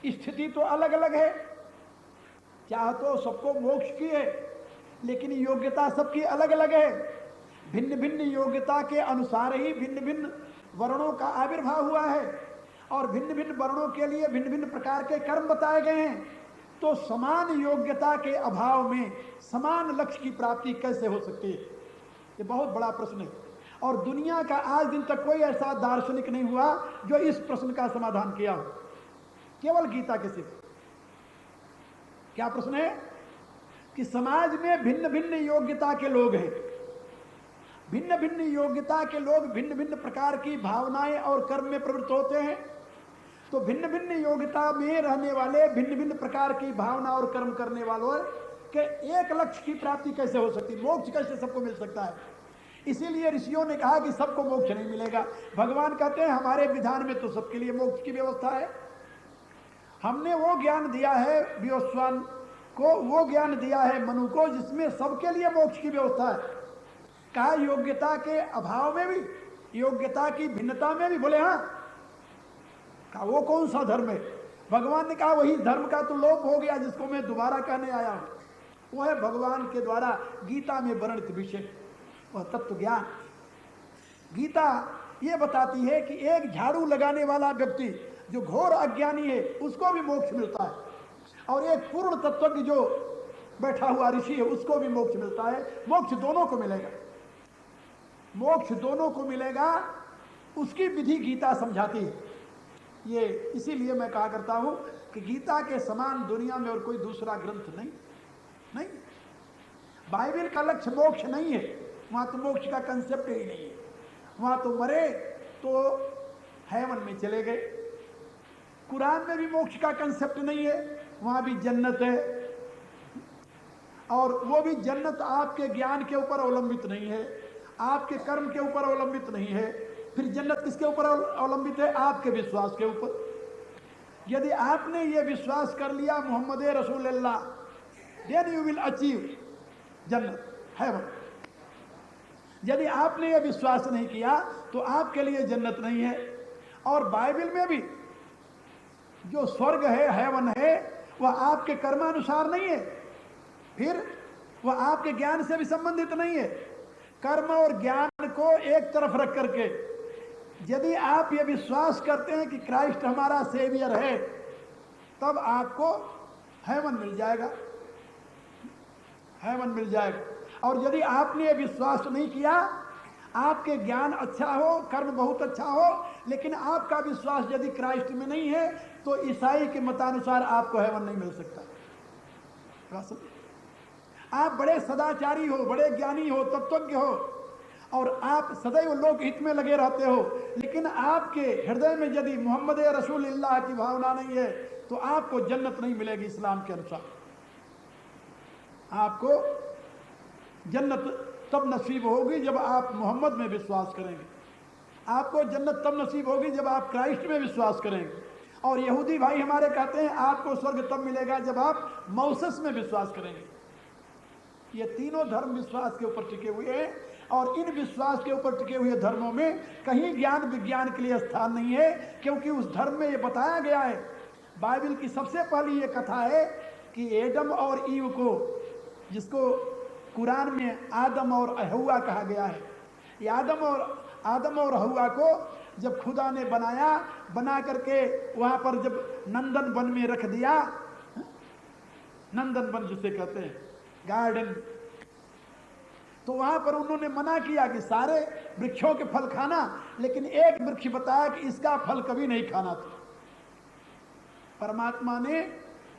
स्थिति तो अलग अलग है, चाह तो सबको मोक्ष की है, लेकिन योग्यता सबकी अलग अलग है। भिन्न भिन्न योग्यता के अनुसार ही भिन्न भिन्न वर्णों का आविर्भाव हुआ है, और भिन्न भिन्न वर्णों के लिए भिन्न भिन्न प्रकार के कर्म बताए गए हैं। तो समान योग्यता के अभाव में समान लक्ष्य की प्राप्ति कैसे हो सकती है? ये बहुत बड़ा प्रश्न है, और दुनिया का आज दिन तक कोई ऐसा दार्शनिक नहीं हुआ जो इस प्रश्न का समाधान किया हो, केवल गीता के सिर्फ। क्या प्रश्न है? कि समाज में भिन्न भिन्न योग्यता के लोग हैं, भिन्न भिन्न योग्यता के लोग भिन्न भिन्न प्रकार की भावनाएं और कर्म में प्रवृत्त होते हैं। तो भिन्न भिन्न योग्यता में रहने वाले भिन्न भिन्न प्रकार की भावना और कर्म करने वालों के एक लक्ष्य की प्राप्ति कैसे हो सकती? मोक्ष कैसे सबको मिल सकता है? इसीलिए ऋषियों ने कहा कि सबको मोक्ष नहीं मिलेगा। भगवान कहते हैं हमारे विधान में तो सबके लिए मोक्ष की व्यवस्था है। हमने वो ज्ञान दिया है विवस्वान को, वो ज्ञान दिया है मनु को, जिसमें सबके लिए मोक्ष की व्यवस्था है। कहा योग्यता के अभाव में भी, योग्यता की भिन्नता में भी। बोले हाँ। कहा वो कौन सा धर्म है? भगवान ने कहा वही धर्म का तो लोप हो गया जिसको मैं दोबारा कहने आया हूं। वो है भगवान के द्वारा गीता में वर्णित विषय, वह तत्व ज्ञान। गीता ये बताती है कि एक झाड़ू लगाने वाला व्यक्ति जो घोर अज्ञानी है उसको भी मोक्ष मिलता है, और एक पूर्ण तत्वज्ञ जो बैठा हुआ ऋषि है उसको भी मोक्ष मिलता है। मोक्ष दोनों को मिलेगा, मोक्ष दोनों को मिलेगा। उसकी विधि गीता समझाती है। ये इसीलिए मैं कहा करता हूं कि गीता के समान दुनिया में और कोई दूसरा ग्रंथ नहीं। बाइबल का लक्ष्य मोक्ष नहीं है, वहां तो मोक्ष का कंसेप्ट ही नहीं है। वहां तो मरे तो हेवन में चले गए। कुरान में भी मोक्ष का कंसेप्ट नहीं है, वहां भी जन्नत है, और वो भी जन्नत आपके ज्ञान के ऊपर अवलंबित नहीं है, आपके कर्म के ऊपर अवलंबित नहीं है। फिर जन्नत किसके ऊपर अवलंबित है? आपके विश्वास के ऊपर। यदि आपने ये विश्वास कर लिया मोहम्मद रसूलुल्लाह, देन यू विल अचीव जन्नत, हेवन। यदि आपने ये विश्वास नहीं किया तो आपके लिए जन्नत नहीं है। और बाइबल में भी जो स्वर्ग है, हेवन है, वह आपके कर्मानुसार नहीं है, फिर वह आपके ज्ञान से भी संबंधित नहीं है। कर्म और ज्ञान को एक तरफ रख करके यदि आप ये विश्वास करते हैं कि क्राइस्ट हमारा सेवियर है, तब आपको हेवन मिल जाएगा, हेवन मिल जाएगा। और यदि आपने ये विश्वास नहीं किया, आपके ज्ञान अच्छा हो, कर्म बहुत अच्छा हो, लेकिन आपका विश्वास यदि क्राइस्ट में नहीं है, तो ईसाई के मतानुसार आपको हेवन नहीं मिल सकता। आप बड़े सदाचारी हो, बड़े ज्ञानी हो, तत्वज्ञ हो, और आप सदैव लोक हित में लगे रहते हो, लेकिन आपके हृदय में यदि मोहम्मद रसूलुल्लाह की भावना नहीं है, तो आपको जन्नत नहीं मिलेगी। इस्लाम के अनुसार आपको जन्नत तब नसीब होगी जब आप मोहम्मद में विश्वास करेंगे। आपको जन्नत तब नसीब होगी जब आप क्राइस्ट में विश्वास करेंगे। और यहूदी भाई हमारे कहते हैं आपको स्वर्ग तब मिलेगा जब आप मौसस में विश्वास करेंगे। ये तीनों धर्म विश्वास के ऊपर टिके हुए हैं, और इन विश्वास के ऊपर टिके हुए धर्मों में कहीं ज्ञान विज्ञान के लिए स्थान नहीं है, क्योंकि उस धर्म में ये बताया गया है। बाइबल की सबसे पहली ये कथा है कि एडम और ईव को, जिसको कुरान में आदम और हव्वा कहा गया है, ये आदम और हव्वा को जब खुदा ने बनाया, बना करके वहां पर जब नंदन वन में रख दिया, नंदन वन जिसे कहते हैं गार्डन, तो वहां पर उन्होंने मना किया कि सारे वृक्षों के फल खाना, लेकिन एक वृक्ष बताया कि इसका फल कभी नहीं खाना था। परमात्मा ने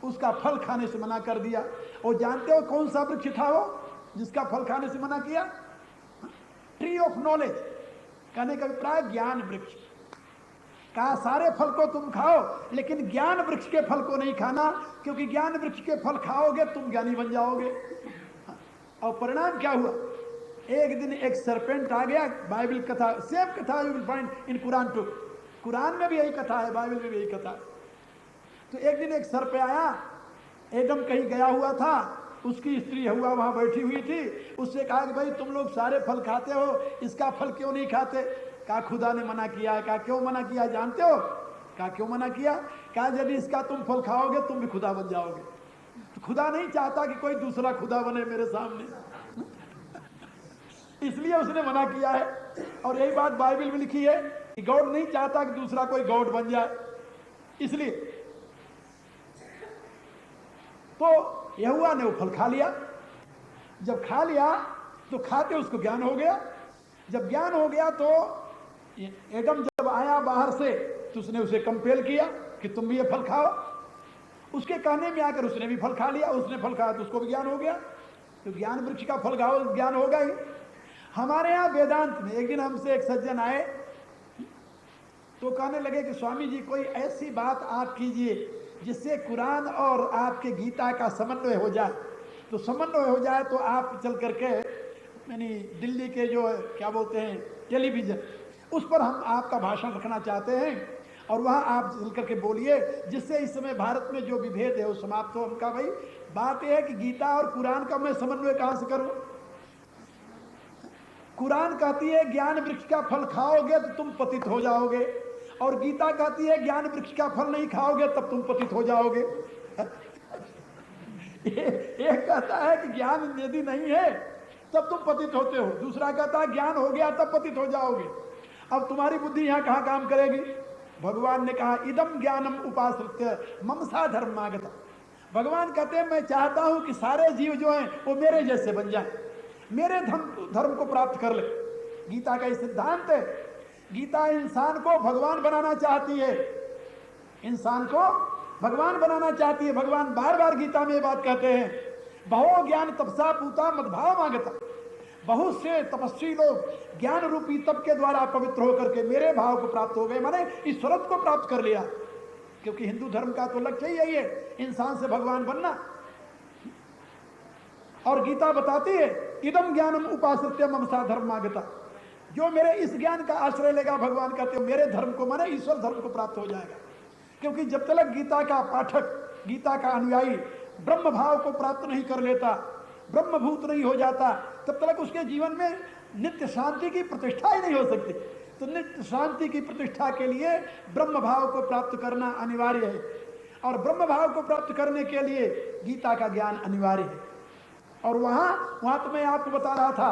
उसका फल खाने से मना कर दिया। और जानते हो कौन सा वृक्ष था वो जिसका फल खाने से मना किया? ट्री ऑफ नॉलेज, कहने का अभिप्राय ज्ञान वृक्ष। कहा सारे फल को तुम खाओ, लेकिन ज्ञान वृक्ष के फल को नहीं खाना, क्योंकि ज्ञान वृक्ष के फल खाओगे तुम ज्ञानी बन जाओगे। और परिणाम क्या हुआ? एक दिन एक सरपेंट आ गया। बाइबल कथा, सेम कथा you will find in Quran too. Quran में भी यही कथा है, बाइबल में भी यही कथा है। तो एक दिन एक सर्प आया, एडम कहीं गया हुआ था, उसकी स्त्री हव्वा वहां बैठी हुई थी। उससे कहा कि भाई तुम लोग सारे फल खाते हो, इसका फल क्यों नहीं खाते? कहा खुदा ने मना किया है। कहा क्यों मना किया जानते हो? कहा क्यों मना किया? कहा यदि इसका तुम फल खाओगे तुम भी खुदा बन जाओगे। तो खुदा नहीं चाहता कि कोई दूसरा खुदा बने मेरे सामने, इसलिए उसने मना किया है। और यही बात बाइबल में लिखी है कि गॉड नहीं चाहता कि दूसरा कोई गॉड बन जाए। इसलिए तो यहोवा ने वो फल खा लिया। जब खा लिया तो खाते उसको ज्ञान हो गया। जब ज्ञान हो गया तो एडम जब आया बाहर से तो उसने उसे कंपेल किया कि तुम भी ये फल खाओ। उसके कहने में आकर उसने भी फल खा लिया। उसने फल खाया तो उसको भी ज्ञान हो गया। तो ज्ञान वृक्ष का फल खाओ, ज्ञान होगा ही। हमारे यहाँ वेदांत में एक दिन हमसे एक सज्जन आए तो कहने लगे कि स्वामी जी कोई ऐसी बात आप कीजिए जिससे कुरान और आपके गीता का समन्वय हो जाए। तो समन्वय हो जाए तो आप चल करके यानी दिल्ली के जो क्या बोलते हैं टेलीविज़न, उस पर हम आपका भाषण रखना चाहते हैं और वहाँ आप चल करके बोलिए जिससे इस समय भारत में जो विभेद है वो समाप्त हो। हमका भाई बात यह है कि गीता और कुरान का मैं समन्वय कहाँ से करूँ? कुरान कहती है ज्ञान वृक्ष का फल खाओगे तो तुम पतित हो जाओगे, और गीता कहती है ज्ञान वृक्ष का फल नहीं खाओगे तब तुम पतित हो जाओगे। एक कहता है कि ज्ञान यदि नहीं है तब तुम पतित होते हो, दूसरा कहता है ज्ञान हो गया तब पतित हो जाओगे। अब तुम्हारी बुद्धि यहाँ कहाँ काम करेगी? भगवान ने कहा इदम ज्ञानम उपाश्रित्य ममसा धर्मागता। भगवान कहते हैं मैं चाहता हूं कि सारे जीव जो हैं वो मेरे जैसे बन जाएं, मेरे धर्म को प्राप्त कर ले। गीता का सिद्धांत है। गीता इंसान को भगवान बनाना चाहती है, इंसान को भगवान बनाना चाहती है। भगवान बार बार गीता में ये बात कहते हैं बहो ज्ञान तपसा पूता मदभाव मांगता। बहुत से तपस्वी लोग ज्ञान रूपी तप के द्वारा पवित्र होकर के मेरे भाव को प्राप्त हो गए, माने ईश्वरत्व को प्राप्त कर लिया। क्योंकि हिंदू धर्म का तो लक्ष्य ही यही है, इंसान से भगवान बनना। और गीता बताती है इदम ज्ञानम उपाश्रित्य ममसा धर्मागता। जो मेरे इस ज्ञान का आश्रय लेगा, भगवान कहते हो मेरे धर्म को माने ईश्वर धर्म को प्राप्त हो जाएगा। क्योंकि जब तक गीता का पाठक, गीता का अनुयायी ब्रह्म भाव को प्राप्त नहीं कर लेता, ब्रह्मभूत नहीं हो जाता, तब तक उसके जीवन में नित्य शांति की प्रतिष्ठा ही नहीं हो सकती। तो नित्य शांति की प्रतिष्ठा के लिए ब्रह्म भाव को प्राप्त करना अनिवार्य है, और ब्रह्म भाव को प्राप्त करने के लिए गीता का ज्ञान अनिवार्य है। और वहाँ तो मैं आपको बता रहा था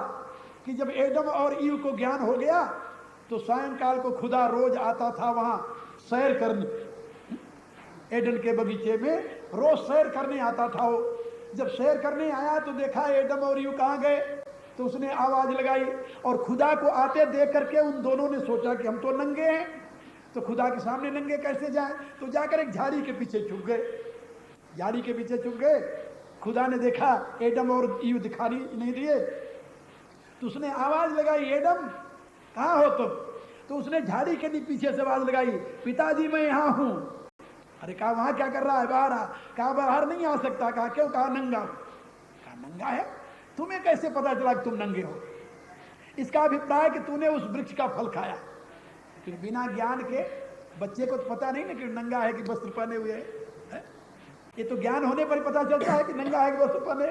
कि जब एडम और ईव को ज्ञान हो गया तो सायंकाल को खुदा रोज आता था वहाँ सैर करने, एडन के बगीचे में रोज सैर करने आता था वो। जब सैर करने आया तो देखा एडम और ईव कहाँ गए, तो उसने आवाज लगाई और खुदा को आते देख करके उन दोनों ने सोचा कि हम तो नंगे हैं, तो खुदा के सामने नंगे कैसे जाएं। तो जाकर एक झाड़ी के पीछे छुप गए, झाड़ी के पीछे छुप गए। खुदा ने देखा एडम और ईव दिखाई नहीं दिए, तो उसने आवाज लगाई एडम कहाँ हो तुम? तो उसने झाड़ी के पीछे से आवाज लगाई पिताजी मैं यहाँ हूँ। अरे कहा वहाँ क्या कर रहा है? बाहर आ। कहा बाहर नहीं आ सकता। कहा क्यों? कहा नंगा। कहा नंगा है? तुम्हें कैसे पता चला कि तुम नंगे हो? इसका अभिप्राय कि तूने उस वृक्ष का फल खाया। क्योंकि बिना ज्ञान के बच्चे को तो पता नहीं ना कि नंगा है कि वस्त्र पहने हुए है। ये तो ज्ञान होने पर ही पता चलता है कि नंगा है कि वस्त्र पहने।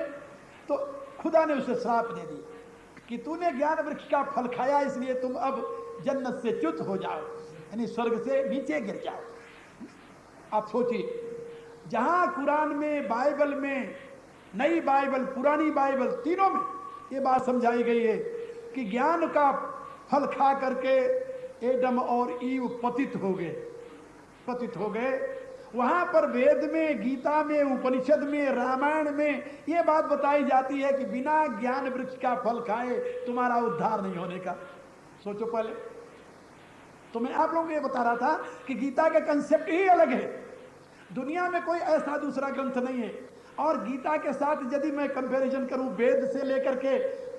तो खुदा ने उसे श्राप दे दिया कि तूने ज्ञान वृक्ष का फल खाया, इसलिए तुम अब जन्नत से च्युत हो जाओ, यानी स्वर्ग से नीचे गिर जाओ। आप सोचिए, जहां कुरान में, बाइबल में, नई बाइबल, पुरानी बाइबल, तीनों में ये बात समझाई गई है कि ज्ञान का फल खा करके एडम और ईव पतित हो गए, पतित हो गए। वहां पर वेद में, गीता में, उपनिषद में, रामायण में ये बात बताई जाती है कि बिना ज्ञान वृक्ष का फल खाए तुम्हारा उद्धार नहीं होने का। सोचो पहले तो मैं आप लोगों को ये बता रहा था कि गीता का कंसेप्ट ही अलग है। दुनिया में कोई ऐसा दूसरा ग्रंथ नहीं है। और गीता के साथ यदि मैं कंपैरिजन करूं वेद से लेकर के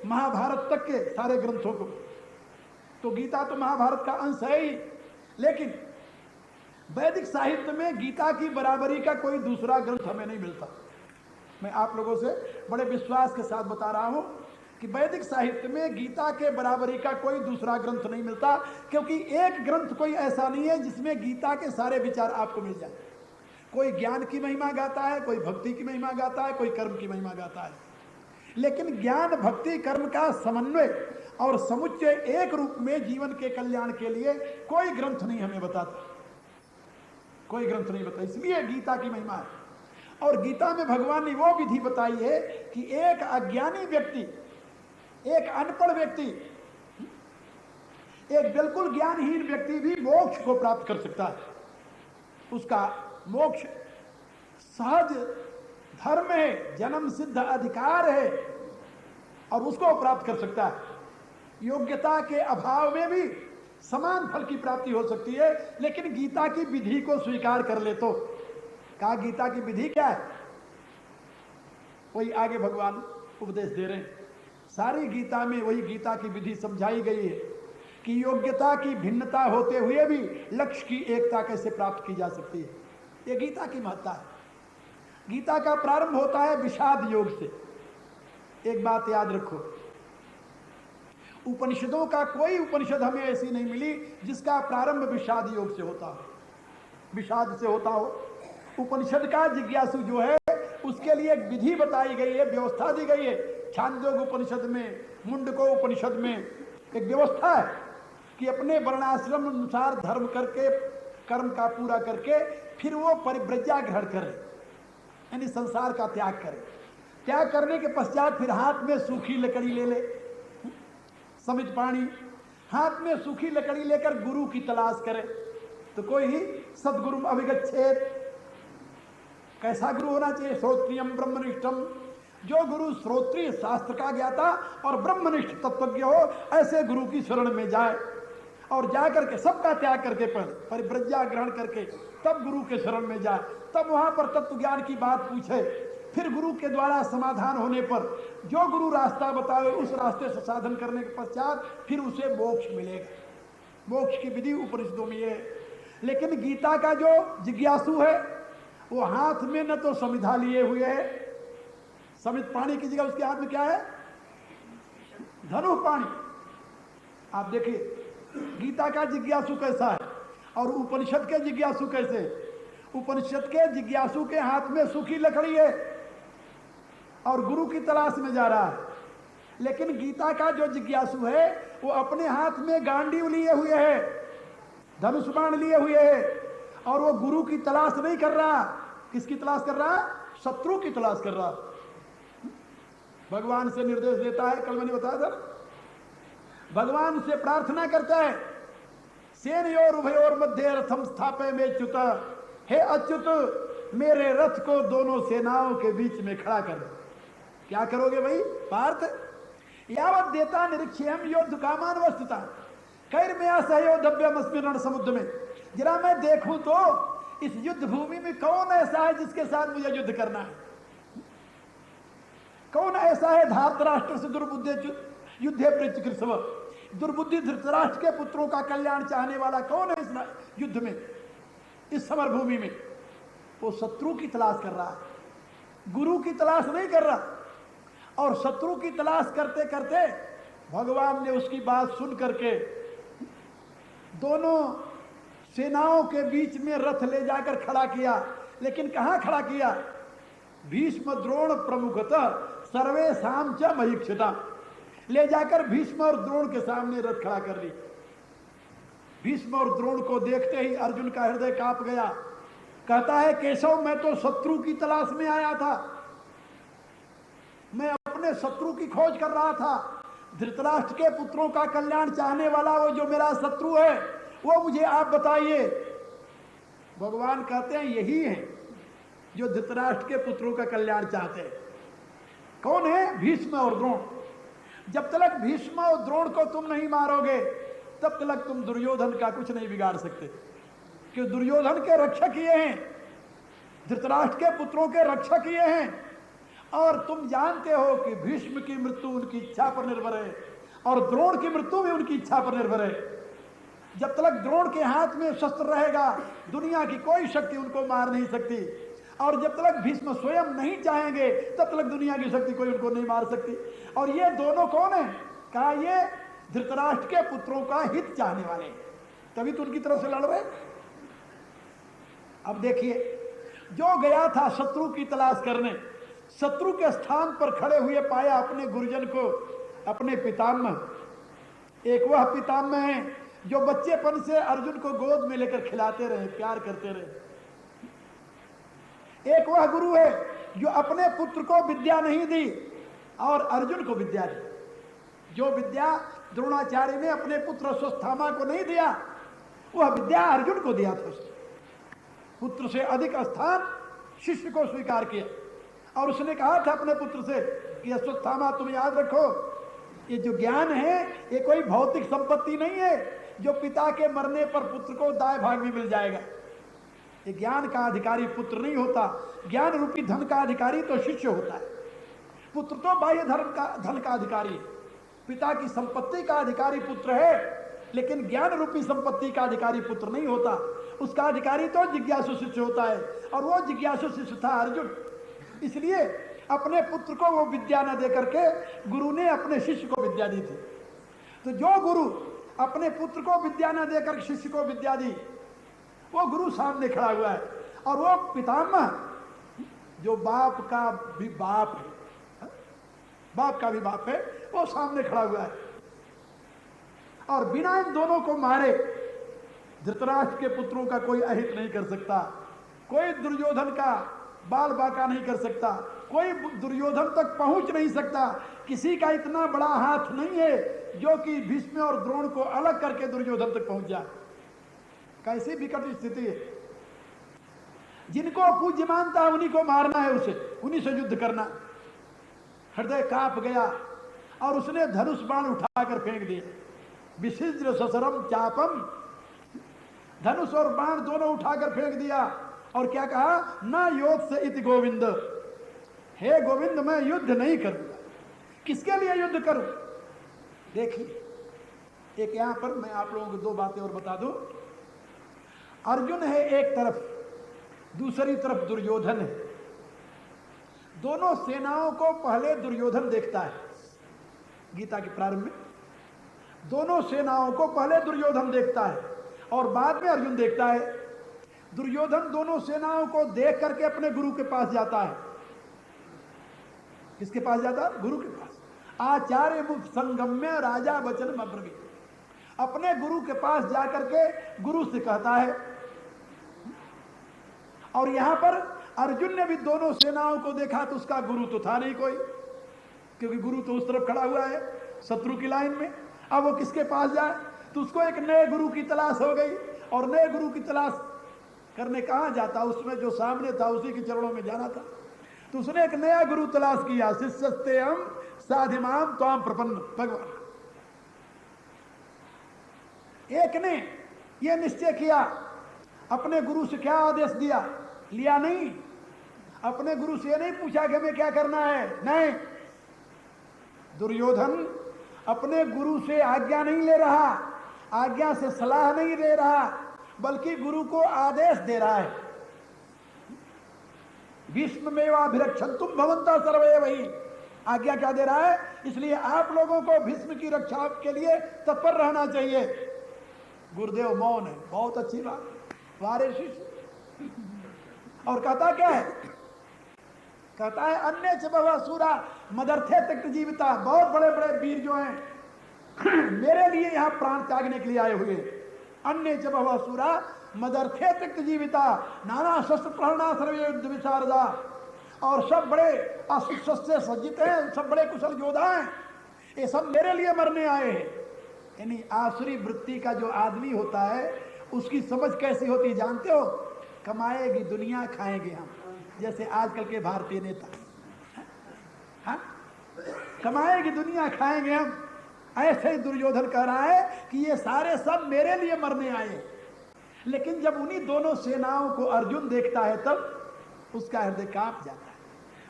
महाभारत तक के सारे ग्रंथों को, तो गीता तो महाभारत का अंश है ही, लेकिन वैदिक साहित्य में गीता की बराबरी का कोई दूसरा ग्रंथ हमें नहीं मिलता। मैं आप लोगों से बड़े विश्वास के साथ बता रहा हूं कि वैदिक साहित्य में गीता के बराबरी का कोई दूसरा ग्रंथ नहीं मिलता, क्योंकि एक ग्रंथ कोई ऐसा नहीं है जिसमें गीता के सारे विचार आपको मिल जाए। कोई ज्ञान की महिमा गाता है, कोई भक्ति की महिमा गाता है, कोई कर्म की महिमा गाता है, लेकिन ज्ञान, भक्ति, कर्म का समन्वय और समुच्चय एक रूप में जीवन के कल्याण के लिए कोई ग्रंथ नहीं हमें बताता, कोई ग्रंथ नहीं बताया, इसलिए गीता की महिमा है। और गीता में भगवान ने वो विधि बताई है कि एक अज्ञानी व्यक्ति, एक अनपढ़ व्यक्ति, एक बिल्कुल ज्ञानहीन व्यक्ति भी मोक्ष को प्राप्त कर सकता है। उसका मोक्ष सहज धर्म है, जन्म सिद्ध अधिकार है और उसको प्राप्त कर सकता है। योग्यता के अभाव में भी समान फल की प्राप्ति हो सकती है, लेकिन गीता की विधि को स्वीकार कर ले तो। कहा गीता की विधि क्या है, वही आगे भगवान उपदेश दे रहे हैं। सारी गीता में वही गीता की विधि समझाई गई है कि योग्यता की भिन्नता होते हुए भी लक्ष्य की एकता कैसे प्राप्त की जा सकती है। यह गीता की महत्ता है। गीता का प्रारंभ होता है विषाद योग से। एक बात याद रखो, उपनिषदों का कोई उपनिषद हमें ऐसी नहीं मिली जिसका प्रारंभ विषाद योग से होता हो, विषाद से होता हो। उपनिषद का जिज्ञासु जो है उसके लिए एक विधि बताई गई है, व्यवस्था दी गई है। छांदोग्य उपनिषद में, मुंडको उपनिषद में एक व्यवस्था है कि अपने वर्णाश्रम अनुसार धर्म करके, कर्म का पूरा करके फिर वो परिव्रज्या ग्रहण करे, यानी संसार का त्याग करे। त्याग करने के पश्चात फिर हाथ में सूखी लकड़ी ले ले, समित पाणी, हाथ में सूखी लकड़ी लेकर गुरु की तलाश करे। तो कोई ही सदगुरु अभिगच्छेत, कैसा गुरु होना चाहिए? श्रोत्रियम ब्रह्मनिष्ठम, जो गुरु श्रोत्रिय शास्त्र का ज्ञाता और ब्रह्मनिष्ठ तत्वज्ञ हो, ऐसे गुरु की शरण में जाए और जाकर के सबका त्याग करके परिव्रज्या ग्रहण करके तब गुरु के शरण में जाए। तब वहां पर तत्व ज्ञान की बात पूछे, फिर गुरु के द्वारा समाधान होने पर जो गुरु रास्ता बतावे उस रास्ते से साधन करने के पश्चात फिर उसे मोक्ष मिलेगा। मोक्ष की विधि उपनिषदों में है। लेकिन गीता का जो जिज्ञासु है वो हाथ में न तो समिधा लिए हुए है, समित पानी की जगह उसके हाथ में क्या है? धनुष पानी। आप देखिए गीता का जिज्ञासु कैसा है और उपनिषद के जिज्ञासु कैसे। उपनिषद के जिज्ञासु के हाथ में सूखी लकड़ी है और गुरु की तलाश में जा रहा है, लेकिन गीता का जो जिज्ञासु है वो अपने हाथ में गांडीव लिए हुए है, धनुष बाण लिए हुए है और वो गुरु की तलाश नहीं कर रहा। किसकी तलाश कर रहा? शत्रु की तलाश कर रहा। भगवान से निर्देश देता है, कल मैंने बताया था, भगवान से प्रार्थना करता है, सेनयोर उभयोर मध्य रथम स्थापय में च्युत, हे अच्युत मेरे रथ को दोनों सेनाओं के बीच में खड़ा कर। क्या करोगे भाई पार्थ? यावत देता निरीक्षेम योद्ध कामान वस्तुता कैर में असहयोधव्यम स्मरण समुद्र में। जरा मैं देखूं तो इस युद्ध भूमि में कौन ऐसा है जिसके साथ मुझे युद्ध करना है? कौन ऐसा है धार्तराष्ट्र से दुर्बुद्धे युद्धे प्रेक्षकृष्व, दुर्बुद्धि धृतराष्ट्र के पुत्रों का कल्याण चाहने वाला कौन है इस युद्ध में, इस समर भूमि में? वो शत्रु की तलाश कर रहा है, गुरु की तलाश नहीं कर रहा। और शत्रु की तलाश करते करते भगवान ने उसकी बात सुन करके दोनों सेनाओं के बीच में रथ ले जाकर खड़ा किया। लेकिन कहां खड़ा किया? भीष्म द्रोण प्रमुखतः सर्वेषां च महीक्षिता, ले जाकर भीष्म और द्रोण के सामने रथ खड़ा कर ली। भीष्म और द्रोण को देखते ही अर्जुन का हृदय कांप गया। कहता है केशव मैं तो शत्रु की तलाश में आया था, मैं अपने शत्रु की खोज कर रहा था। धृतराष्ट्र के पुत्रों का कल्याण चाहने वाला वो जो मेरा शत्रु है वो मुझे आप बताइए। भगवान कहते हैं यही है जो धृतराष्ट्र के पुत्रों का कल्याण चाहते हैं। कौन है? भीष्म और द्रोण। जब तक भीष्म और द्रोण को तुम नहीं मारोगे तब तक तुम दुर्योधन का कुछ नहीं बिगाड़ सकते, क्योंकि दुर्योधन के रक्षक ये हैं, धृतराष्ट्र के पुत्रों के रक्षक ये हैं। और तुम जानते हो कि भीष्म की मृत्यु उनकी इच्छा पर निर्भर है और द्रोण की मृत्यु भी उनकी इच्छा पर निर्भर है। जब तक द्रोण के हाथ में शस्त्र रहेगा दुनिया की कोई शक्ति उनको मार नहीं सकती, और जब तक भीष्म स्वयं नहीं चाहेंगे तब तक दुनिया की शक्ति कोई उनको नहीं मार सकती। और ये दोनों कौन है? कहा ये धृतराष्ट्र के पुत्रों का हित चाहने वाले, तभी तो उनकी तरफ से लड़ रहे। अब देखिए जो गया था शत्रु की तलाश करने, शत्रु के स्थान पर खड़े हुए पाया अपने गुरुजन को, अपने पितामह। एक वह पितामह है जो बच्चेपन से अर्जुन को गोद में लेकर खिलाते रहे, प्यार करते रहे, एक वह गुरु है जो अपने पुत्र को विद्या नहीं दी और अर्जुन को विद्या दी। जो विद्या द्रोणाचार्य ने अपने पुत्र अश्वत्थामा को नहीं दिया, वह विद्या अर्जुन को दिया था। उसने पुत्र से अधिक स्थान शिष्य को स्वीकार किया और उसने कहा था अपने पुत्र से कि अश्वत्थामा तुम याद रखो, ये जो ज्ञान है ये कोई भौतिक संपत्ति नहीं है जो पिता के मरने पर पुत्र को दाएं भाग में मिल जाएगा। ये ज्ञान का अधिकारी पुत्र नहीं होता, ज्ञान रूपी धन का अधिकारी तो शिष्य होता है। पुत्र तो बाह्य धन का अधिकारी है, पिता की संपत्ति का अधिकारी पुत्र है, लेकिन ज्ञान रूपी संपत्ति का अधिकारी पुत्र नहीं होता। उसका अधिकारी तो जिज्ञासु शिष्य होता है और वो जिज्ञासु शिष्य था अर्जुन। इसलिए अपने पुत्र को वो विद्या न दे करके गुरु ने अपने शिष्य को विद्या दी थी। तो जो गुरु अपने पुत्र को विद्या न देकर शिष्य को विद्या दी, वो गुरु सामने खड़ा हुआ है और वो पितामह जो बाप का भी बाप है, बाप का भी बाप है, वो सामने खड़ा हुआ है और बिना इन दोनों को मारे धृतराष्ट्र के पुत्रों का कोई अहित नहीं कर सकता, कोई दुर्योधन का बाल बाका नहीं कर सकता, कोई दुर्योधन तक पहुंच नहीं सकता। किसी का इतना बड़ा हाथ नहीं है जो कि भीष्म और द्रोण को अलग करके दुर्योधन तक पहुंच जाए। कैसी विकट स्थिति है। जिनको पूज्य मानता है उन्हीं को मारना है, उसे उन्हीं से युद्ध करना। हृदय कांप गया और उसने धनुष बाण उठाकर फेंक दिया। विशिद्र ससरम चापम, धनुष और बाण दोनों उठाकर फेंक दिया और क्या कहा, ना योद्ध से इति गोविंद, हे गोविंद मैं युद्ध नहीं करूंगा। किसके लिए युद्ध करूं? देखिए, एक यहां पर मैं आप लोगों को दो बातें और बता दूं। अर्जुन है एक तरफ, दूसरी तरफ दुर्योधन है। दोनों सेनाओं को पहले दुर्योधन देखता है। गीता के प्रारंभ में दोनों सेनाओं को पहले दुर्योधन देखता है और बाद में अर्जुन देखता है। दुर्योधन दोनों सेनाओं को देख करके अपने गुरु के पास जाता है। किसके पास जाता है? गुरु के पास। आचार्य मुख संगम्य राजा वचन अब्रवीत, अपने गुरु के पास जाकर के गुरु से कहता है। और यहां पर अर्जुन ने भी दोनों सेनाओं को देखा तो उसका गुरु तो था नहीं कोई, क्योंकि गुरु तो उस तरफ खड़ा हुआ है शत्रु की लाइन में। अब वो किसके पास जाए? तो उसको एक नए गुरु की तलाश हो गई और नए गुरु की तलाश करने कहां जाता, उसमें जो सामने था उसी के चरणों में जाना था। तो उसने एक नया गुरु तलाश किया। शिष्यस्ते हम साधिमाम त्वाम प्रपन्न। भगवान एक ने यह निश्चय किया, अपने गुरु से क्या आदेश दिया, लिया नहीं। अपने गुरु से नहीं पूछा कि हमें क्या करना है, नहीं। दुर्योधन अपने गुरु से आज्ञा नहीं ले रहा, आज्ञा से सलाह नहीं दे रहा, बल्कि गुरु को आदेश दे रहा है। भीष्ममेवाभिरक्षन्तुम भवन्तः सर्वे वही, आज्ञा क्या दे रहा है? इसलिए आप लोगों को भीष्म की रक्षा के लिए तत्पर रहना चाहिए। गुरुदेव मौन है, बहुत अच्छी बात, वारे शिष्य। और कहता क्या है? कहता है अन्य च बहवः सूरा मदर्थे त्यक्त जीविता, बहुत बड़े बड़े वीर जो हैं मेरे लिए यहाँ प्राण त्यागने के लिए आए हुए। अन्य च बहवः सूरा मदर्थे त्यक्त जीविता नाना शस्त्र प्रहरणा सर्वे युद्ध विशारदा, और सब बड़े अस्त्र से सज्जित हैं, सब बड़े कुशल योद्धा हैं, ये सब मेरे लिए मरने आए हैं। यानी आसुरी वृत्ति का जो आदमी होता है उसकी समझ कैसी होती है जानते हो? कमाएगी दुनिया खाएंगे हम, जैसे आजकल के भारतीय नेता। हाँ? कमाएगी दुनिया खाएंगे हम, ऐसे ही दुर्योधन कह रहा है कि ये सारे सब मेरे लिए मरने आए। लेकिन जब उन्हीं दोनों सेनाओं को अर्जुन देखता है तब उसका हृदय कांप जाता है।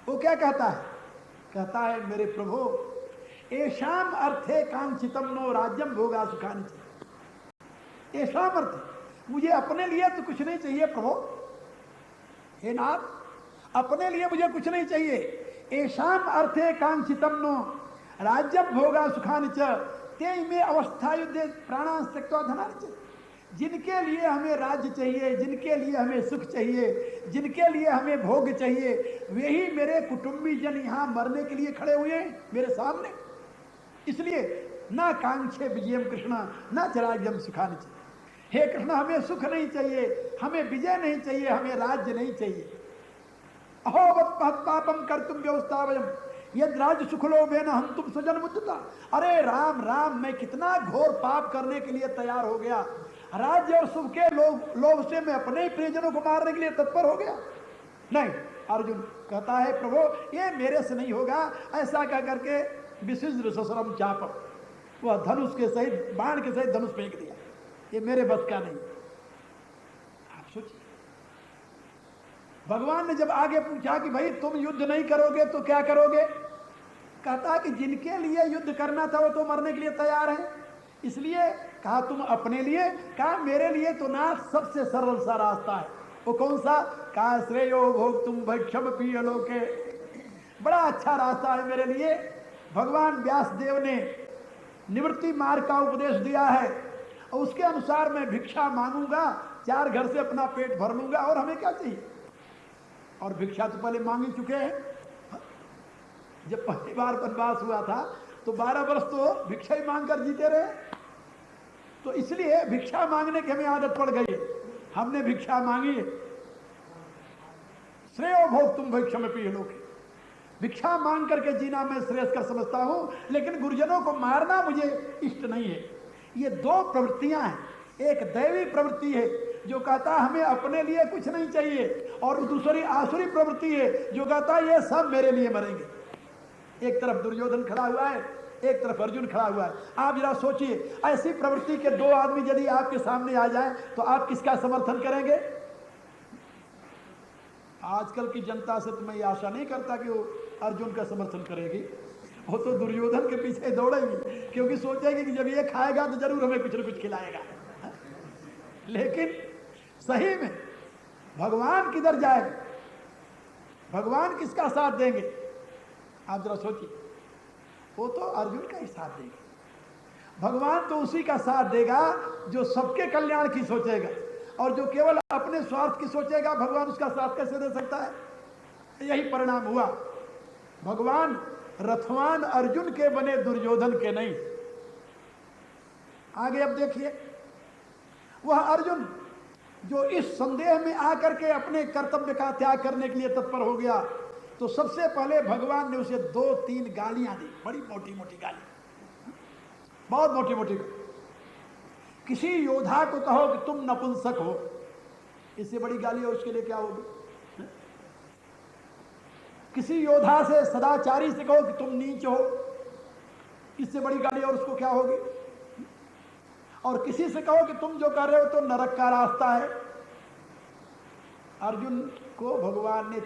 वो क्या कहता है? कहता है मेरे प्रभु, एशाम अर्थे कांक्षितम नो राज्यम भोगा सुखानि। एशाम अर्थ, मुझे अपने लिए तो कुछ नहीं चाहिए प्रभु, हे नाथ, अपने लिए मुझे कुछ नहीं चाहिए। एशाम अर्थे कांक्षितम नो राज्यम भोगा सुखानि च ते में अवस्था युद्धे प्राणांस त्यक्त्वा धनानि च। जिनके लिए हमें राज्य चाहिए, जिनके लिए हमें सुख चाहिए, जिनके लिए हमें भोग चाहिए, वे ही मेरे कुटुंबी जन यहाँ मरने के लिए खड़े हुए हैं मेरे सामने। इसलिए ना कांक्षे विजयम कृष्ण ना च राज्यम सुखानि च। हे कृष्ण, हमें सुख नहीं चाहिए, हमें विजय नहीं चाहिए, हमें राज्य नहीं चाहिए। अहोवत पापम कर्तुम व्यवस्था वयम यद राज सुखलो बेन हम तुम सजन मुद्दता। अरे राम राम, मैं कितना घोर पाप करने के लिए तैयार हो गया, राज्य और सुख के लोभ से मैं अपने ही प्रियजनों को मारने के लिए तत्पर हो गया। नहीं, अर्जुन कहता है प्रभु ये मेरे से नहीं होगा। ऐसा कह करके विशिष्ट ससुरम चापम, वह धनुष के सहित बाण के सहित धनुष फेंक दिया। ये मेरे बस का नहीं। आप सोचिए, भगवान ने जब आगे पूछा कि भाई तुम युद्ध नहीं करोगे तो क्या करोगे, कहता कि जिनके लिए युद्ध करना था वो तो मरने के लिए तैयार है, इसलिए कहा तुम अपने लिए, कहा मेरे लिए तो ना सबसे सरल सा रास्ता है। वो कौन सा, कहा श्रेयो भोग तुम भक्षम पिय लोके, बड़ा अच्छा रास्ता है मेरे लिए। भगवान व्यास देव ने निवृत्ति मार्ग का उपदेश दिया है और उसके अनुसार मैं भिक्षा मांगूंगा, 4 घर से अपना पेट भर लूंगा, और हमें क्या चाहिए। और भिक्षा तो पहले मांग ही चुके हैं। जब पहली बार वनवास हुआ था तो 12 वर्ष तो भिक्षा ही मांग कर जीते रहे, तो इसलिए भिक्षा मांगने की हमें आदत पड़ गई। हमने भिक्षा मांगी, श्रेयो भोग तुम भिक्षम पिय लोके, भिक्षा मांग करके जीना मैं श्रेयस्कर समझता हूं, लेकिन गुरुजनों को मारना मुझे इष्ट नहीं है। ये 2 प्रवृत्तियां हैं, एक दैवी प्रवृत्ति है जो कहता हमें अपने लिए कुछ नहीं चाहिए, और दूसरी आसुरी प्रवृत्ति है जो कहता ये सब मेरे लिए मरेंगे। एक तरफ दुर्योधन खड़ा हुआ है, एक तरफ अर्जुन खड़ा हुआ है। आप जरा सोचिए, ऐसी प्रवृत्ति के 2 आदमी यदि आपके सामने आ जाएं तो आप किसका समर्थन करेंगे। आजकल की जनता से तो मैं ये आशा नहीं करता कि वो अर्जुन का समर्थन करेगी, वो तो दुर्योधन के पीछे दौड़ेगी, क्योंकि सोचेगी कि जब ये खाएगा तो जरूर हमें कुछ न कुछ खिलाएगा। लेकिन सही में भगवान किधर जाएंगे, भगवान किसका साथ देंगे। आप जरा सोचिए, वो तो अर्जुन का ही साथ देगा। भगवान तो उसी का साथ देगा जो सबके कल्याण की सोचेगा, और जो केवल अपने स्वार्थ की सोचेगा भगवान उसका साथ कैसे दे सकता है। यही परिणाम हुआ, भगवान रथवान अर्जुन के बने, दुर्योधन के नहीं। आगे अब देखिए, वह अर्जुन जो इस संदेह में आकर के अपने कर्तव्य का त्याग करने के लिए तत्पर हो गया, तो सबसे पहले भगवान ने उसे 2-3 गालियां दी, बड़ी मोटी मोटी गाली, बहुत मोटी मोटी। किसी योद्धा को कहो कि तुम नपुंसक हो, इससे बड़ी गाली और उसके लिए क्या होगी। किसी योद्धा से सदाचारी से कहो कि तुम नीच हो, इससे बड़ी गाली और उसको क्या होगी। और किसी से कहो कि तुम जो कर रहे हो तो नरक का रास्ता है। अर्जुन को भगवान ने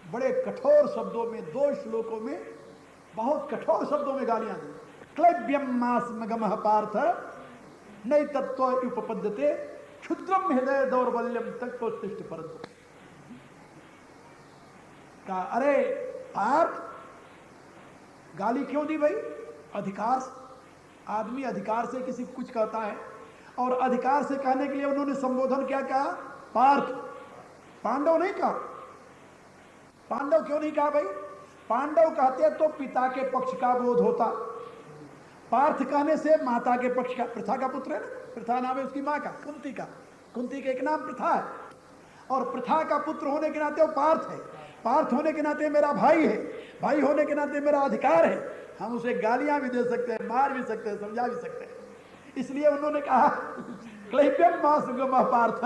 बड़े कठोर शब्दों में, 2 श्लोकों में बहुत कठोर शब्दों में गालियां दी। क्लैब्यम मास्मगमः पार्थ नई तत्व उपपद्यते क्षुद्रम हृदय दौर्बल्यम तत्वोत्तिष्ठ परंतु। का अरे पार्थ, गाली क्यों दी भाई। अधिकार, आदमी अधिकार से किसी को कुछ कहता है, और अधिकार से कहने के लिए उन्होंने संबोधन क्या कहा, पार्थ। पांडव नहीं कहा। पांडव क्यों नहीं कहा भाई, पांडव कहते तो पिता के पक्ष का बोध होता। पार्थ कहने से माता के पक्ष का, प्रथा का पुत्र है ना, प्रथा नाम है उसकी मां का, कुंती का, कुंती का एक नाम प्रथा है, और प्रथा का पुत्र होने के नाते वो पार्थ है। पार्थ होने के नाते मेरा भाई है, भाई होने के नाते मेरा अधिकार है। हम उसे गालियां भी दे सकते हैं, मार भी सकते हैं, समझा भी सकते हैं। इसलिए उन्होंने कहा क्लैप्यम मास्मगमः पार्थ,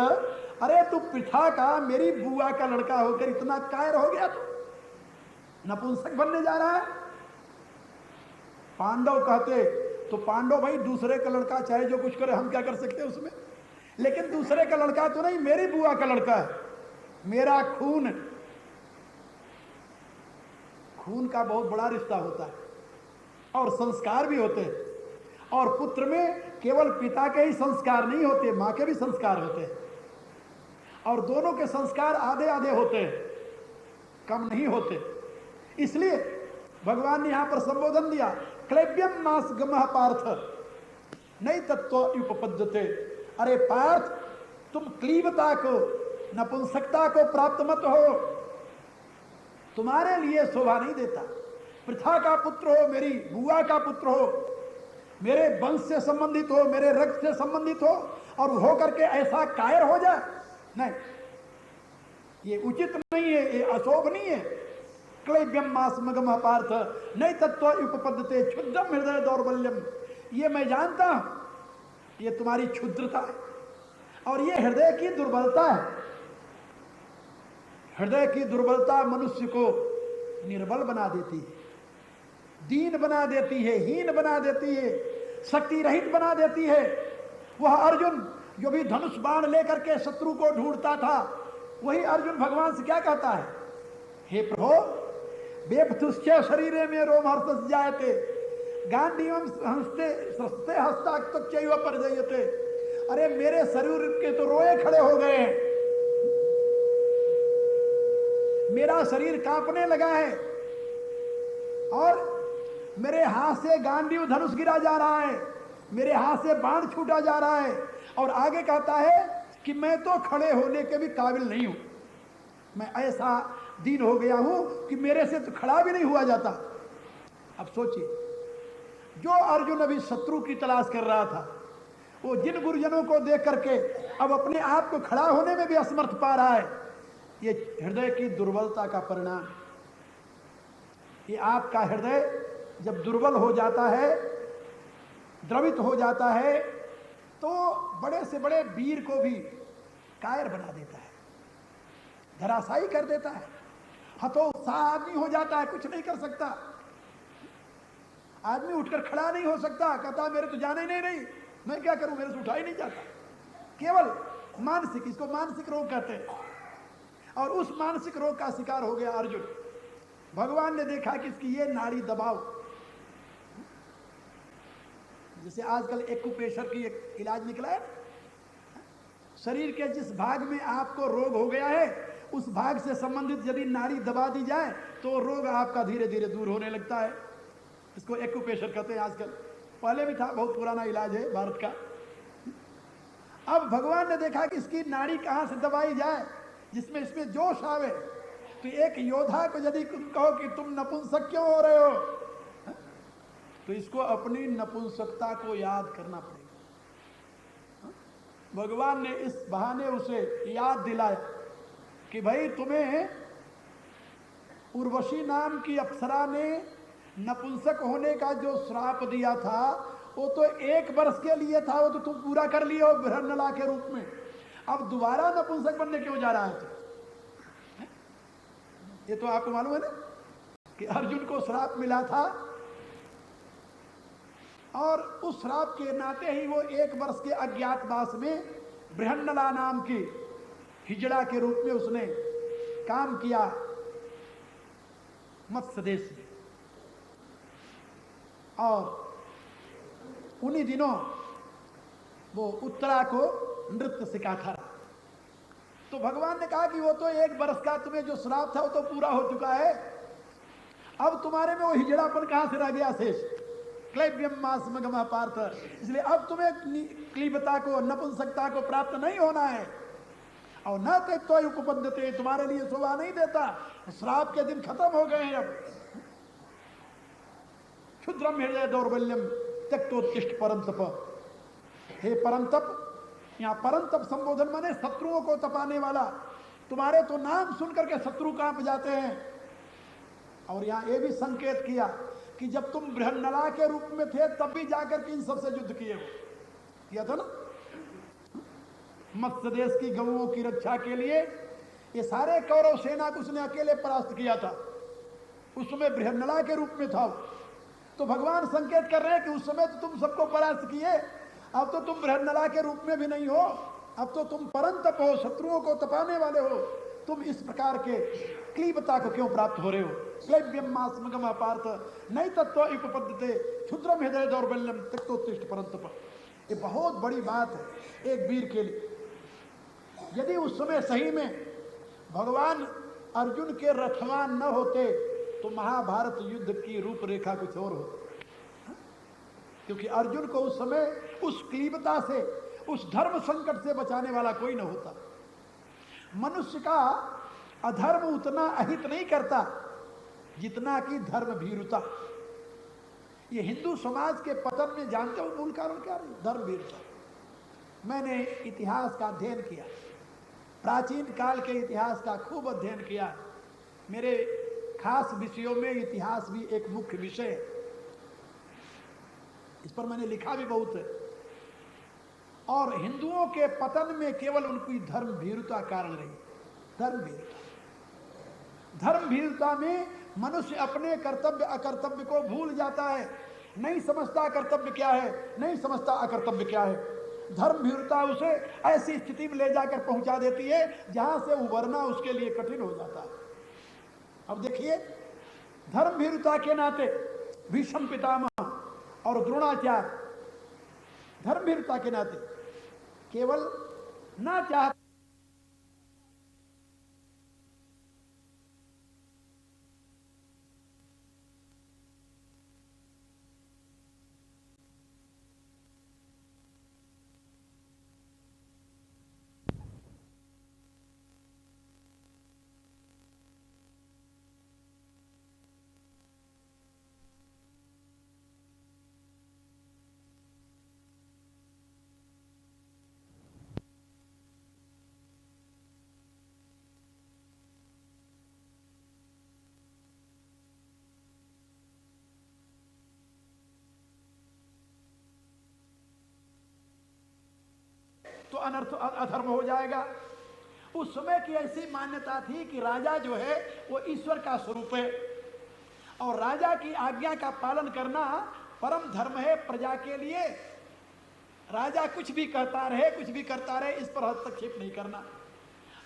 अरे तू पिता का, मेरी बुआ का लड़का होकर इतना कायर हो गया, तू नपुंसक बनने जा रहा है। पांडव कहते तो पांडव भाई दूसरे का लड़का चाहे जो कुछ करे, हम क्या कर सकते हैं उसमें, लेकिन दूसरे का लड़का तो नहीं, मेरी बुआ का लड़का है, मेरा खून। खून का बहुत बड़ा रिश्ता होता है और संस्कार भी होते हैं, और पुत्र में केवल पिता के ही संस्कार नहीं होते, मां के भी संस्कार होते हैं, और दोनों के संस्कार आधे आधे होते हैं, कम नहीं होते। इसलिए भगवान ने यहां पर संबोधन दिया, क्लैब्यम मास्मगमः पार्थ नई तत्व उपपद्यते। अरे पार्थ, तुम क्लीबता को, नपुंसकता को प्राप्त मत हो, तुम्हारे लिए शोभा नहीं देता। प्रथा का पुत्र हो, मेरी बुआ का पुत्र हो, मेरे वंश से संबंधित हो, मेरे रक्त से संबंधित हो, और हो करके ऐसा कायर हो जाए, नहीं। ये उचित नहीं है, ये अशोभनीय है। क्लैब्यम मास्मगम पार्थ नहीं तत्व उपपद्यते क्षुद्रम हृदय दौर्बल्यम। ये मैं जानता हूं ये तुम्हारी क्षुद्रता है और ये हृदय की दुर्बलता है। हृदय की दुर्बलता मनुष्य को निर्बल बना देती है, दीन बना देती है, हीन बना देती है, शक्ति रहित बना देती है। वह अर्जुन जो भी धनुष बाण लेकर के शत्रु को ढूंढता था, वही अर्जुन भगवान से क्या कहता है, हे प्रभु बेपथुश्च शरीरे में रोमहर्षस जायते गांडीवम हंसते सस्ते हस्ताक्तच्चैव परजयते। अरे मेरे शरीर के तो रोए खड़े हो गए हैं, मेरा शरीर कांपने लगा है और मेरे हाथ से गांडीव धनुष गिरा जा रहा है, मेरे हाथ से बाण छूटा जा रहा है। और आगे कहता है कि मैं तो खड़े होने के भी काबिल नहीं हूं, मैं ऐसा दीन हो गया हूं कि मेरे से तो खड़ा भी नहीं हुआ जाता। अब सोचिए, जो अर्जुन अभी शत्रु की तलाश कर रहा था, वो जिन गुरुजनों को देख करके अब अपने आप को खड़ा होने में भी असमर्थ पा रहा है, ये हृदय की दुर्बलता का परिणाम। ये आपका हृदय जब दुर्बल हो जाता है, द्रवित हो जाता है, तो बड़े से बड़े वीर को भी कायर बना देता है, धराशायी कर देता है, हतोत्साह आदमी हो जाता है, कुछ नहीं कर सकता, आदमी उठकर खड़ा नहीं हो सकता, कहता मेरे तो जाने नहीं रही, मैं क्या करूं, मेरे से उठा ही नहीं जाता। केवल मानसिक, इसको मानसिक रोग कहते हैं। और उस मानसिक रोग का शिकार हो गया अर्जुन। भगवान ने देखा कि इसकी ये नाड़ी दबाव, जैसे आजकल एक्यूप्रेशर की एक इलाज निकला है, शरीर के जिस भाग में आपको रोग हो गया है उस भाग से संबंधित यदि नाड़ी दबा दी जाए तो रोग आपका धीरे धीरे दूर होने लगता है। इसको एक्यूप्रेशर कहते हैं आजकल, पहले भी था, बहुत पुराना इलाज है भारत का। अब भगवान ने देखा कि इसकी नाड़ी कहां से दबाई जाए जिसमें इसमें जोश आवे। तो एक योद्धा को यदि तुम कहो कि तुम नपुंसक क्यों हो रहे हो, तो इसको अपनी नपुंसकता को याद करना पड़ेगा। भगवान ने इस बहाने उसे याद दिलाया कि भाई तुम्हें उर्वशी नाम की अप्सरा ने नपुंसक होने का जो श्राप दिया था वो तो 1 वर्ष के लिए था, वो तो तुम पूरा कर लिए हो बृहन्नला के रूप में। अब दोबारा नपुंसक बनने क्यों जा रहा है तू? ये तो आपको मालूम है ना कि अर्जुन को श्राप मिला था और उस श्राप के नाते ही वो 1 वर्ष के अज्ञातवास में बृहन्नला नाम की हिजड़ा के रूप में उसने काम किया मत्स्य देश में। और उन्हीं दिनों वो उत्तरा को नृत्य सिखाता रहा। तो भगवान ने कहा कि वो तो 1 वर्ष का तुम्हें जो श्राप था वो तो पूरा हो चुका है, अब तुम्हारे में वो हिजड़ापन कहां से रह गया शेष, क्लैब्यम मास्मगम पार्थ। इसलिए अब तुम्हें क्लीबता को, नपुंसकता को प्राप्त नहीं होना है। और न तत्व उपपद्यते, तुम्हारे लिए शोभा नहीं देता, श्राप के दिन खत्म हो गए हैं। अब क्षुद्रम हृदय दौर्बल्यम त्यक्तोत्तिष्ठ परंतप। हे परंतप, यहाँ परंतप संबोधन माने शत्रुओं को तपाने वाला। तुम्हारे तो नाम सुनकर के शत्रु कांप जाते हैं। और यहाँ ये भी संकेत किया कि जब तुम बृहन्नला के रूप में थे तब भी जाकर के इन सबसे युद्ध किया था ना। मत्स्य देश की गौओं की रक्षा के लिए ये सारे कौरव सेना को उसने अकेले परास्त किया था। उस समय बृहन्नला के रूप में था। तो भगवान संकेत कर रहे हैं कि उस समय तो तुम सबको परास्त किए, अब तो तुम बृहन्नला के रूप में भी नहीं हो, अब तो तुम परंतप हो, शत्रुओं को तपाने वाले हो। तुम इस प्रकार के क्लीबता को क्यों प्राप्त हो रहे हो? क्लैब्यम मास्मगम पार्थ नहीं तत्व उपपद्यते क्षुद्रम हृदय दौर्बल्यम त्यक्तोत्तिष्ठ परंतप। ये बहुत बड़ी बात है एक वीर के लिए। यदि उस समय सही में भगवान अर्जुन के रथवान न होते तो महाभारत युद्ध की रूपरेखा कुछ और होती, क्योंकि अर्जुन को उस समय उस क्लीबता से, उस धर्म संकट से बचाने वाला कोई न होता। मनुष्य का अधर्म उतना अहित नहीं करता जितना कि धर्म भीरुता। ये हिंदू समाज के पतन में जानते हो मूल कारण क्या है? धर्म भीरुता। मैंने इतिहास का अध्ययन किया प्राचीन काल के इतिहास का खूब अध्ययन किया। मेरे खास विषयों में इतिहास भी एक मुख्य विषय है। इस पर मैंने लिखा भी बहुत है। और हिंदुओं के पतन में केवल उनकी धर्म भीरुता कारण रही। धर्म भीरुता, धर्म भीरुता में मनुष्य अपने कर्तव्य अकर्तव्य को भूल जाता है, नहीं समझता कर्तव्य क्या है, नहीं समझता अकर्तव्य क्या है। धर्म भीरुता उसे ऐसी स्थिति में ले जाकर पहुंचा देती है जहां से उबरना उसके लिए कठिन हो जाता है। अब देखिए, धर्म भीरुता के नाते भीष्म पितामह और द्रोणाचार्य धर्म भीरुता के नाते केवल ना चाहते तो अनर्थ अधर्म हो जाएगा। उस समय की ऐसी मान्यता थी कि राजा जो है वो ईश्वर का स्वरूप है और राजा की आज्ञा का पालन करना परम धर्म है प्रजा के लिए। राजा कुछ भी कहता रहे, कुछ भी करता रहे, इस पर हस्तक्षेप नहीं करना।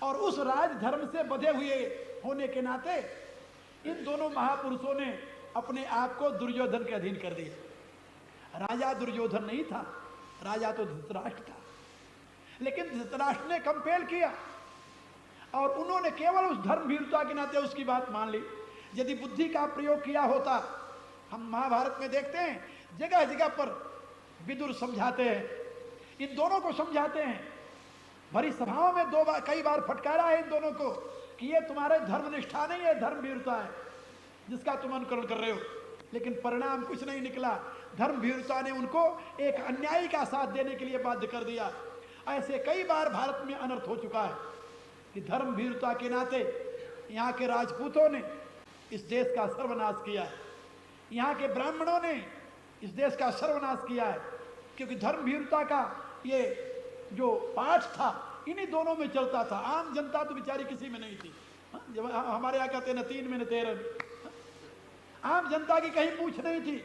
और उस राज धर्म से बधे हुए होने के नाते इन दोनों महापुरुषों ने अपने आप को दुर्योधन के अधीन कर दिया। राजा दुर्योधन नहीं था, राजा तो धृतराष्ट्र था। लेकिन धृतराष्ट्र ने कंपेल किया और उन्होंने केवल उस धर्म भीरुता के नाते उसकी बात मान ली। यदि बुद्धि का प्रयोग किया होता, हम महाभारत में देखते हैं जगह जगह पर विदुर समझाते हैं, इन दोनों को समझाते हैं, भरी सभाओं में कई बार फटकारा है इन दोनों को कि ये तुम्हारे धर्मनिष्ठा नहीं है, धर्म भीरुता है जिसका तुम अनुकरण कर रहे हो। लेकिन परिणाम कुछ नहीं निकला। धर्म भीरुता ने उनको एक अन्यायी का साथ देने के लिए बाध्य कर दिया। ऐसे कई बार भारत में अनर्थ हो चुका है कि धर्म भीरुता के नाते यहाँ के राजपूतों ने इस देश का सर्वनाश किया है, यहाँ के ब्राह्मणों ने इस देश का सर्वनाश किया है। क्योंकि धर्म भीरुता का ये जो पाठ था इन्हीं दोनों में चलता था। आम जनता तो बेचारी किसी में नहीं थी। जब हमारे यहाँ कहते न तीन में न तेरह में, आम जनता की कहीं पूछ नहीं थी।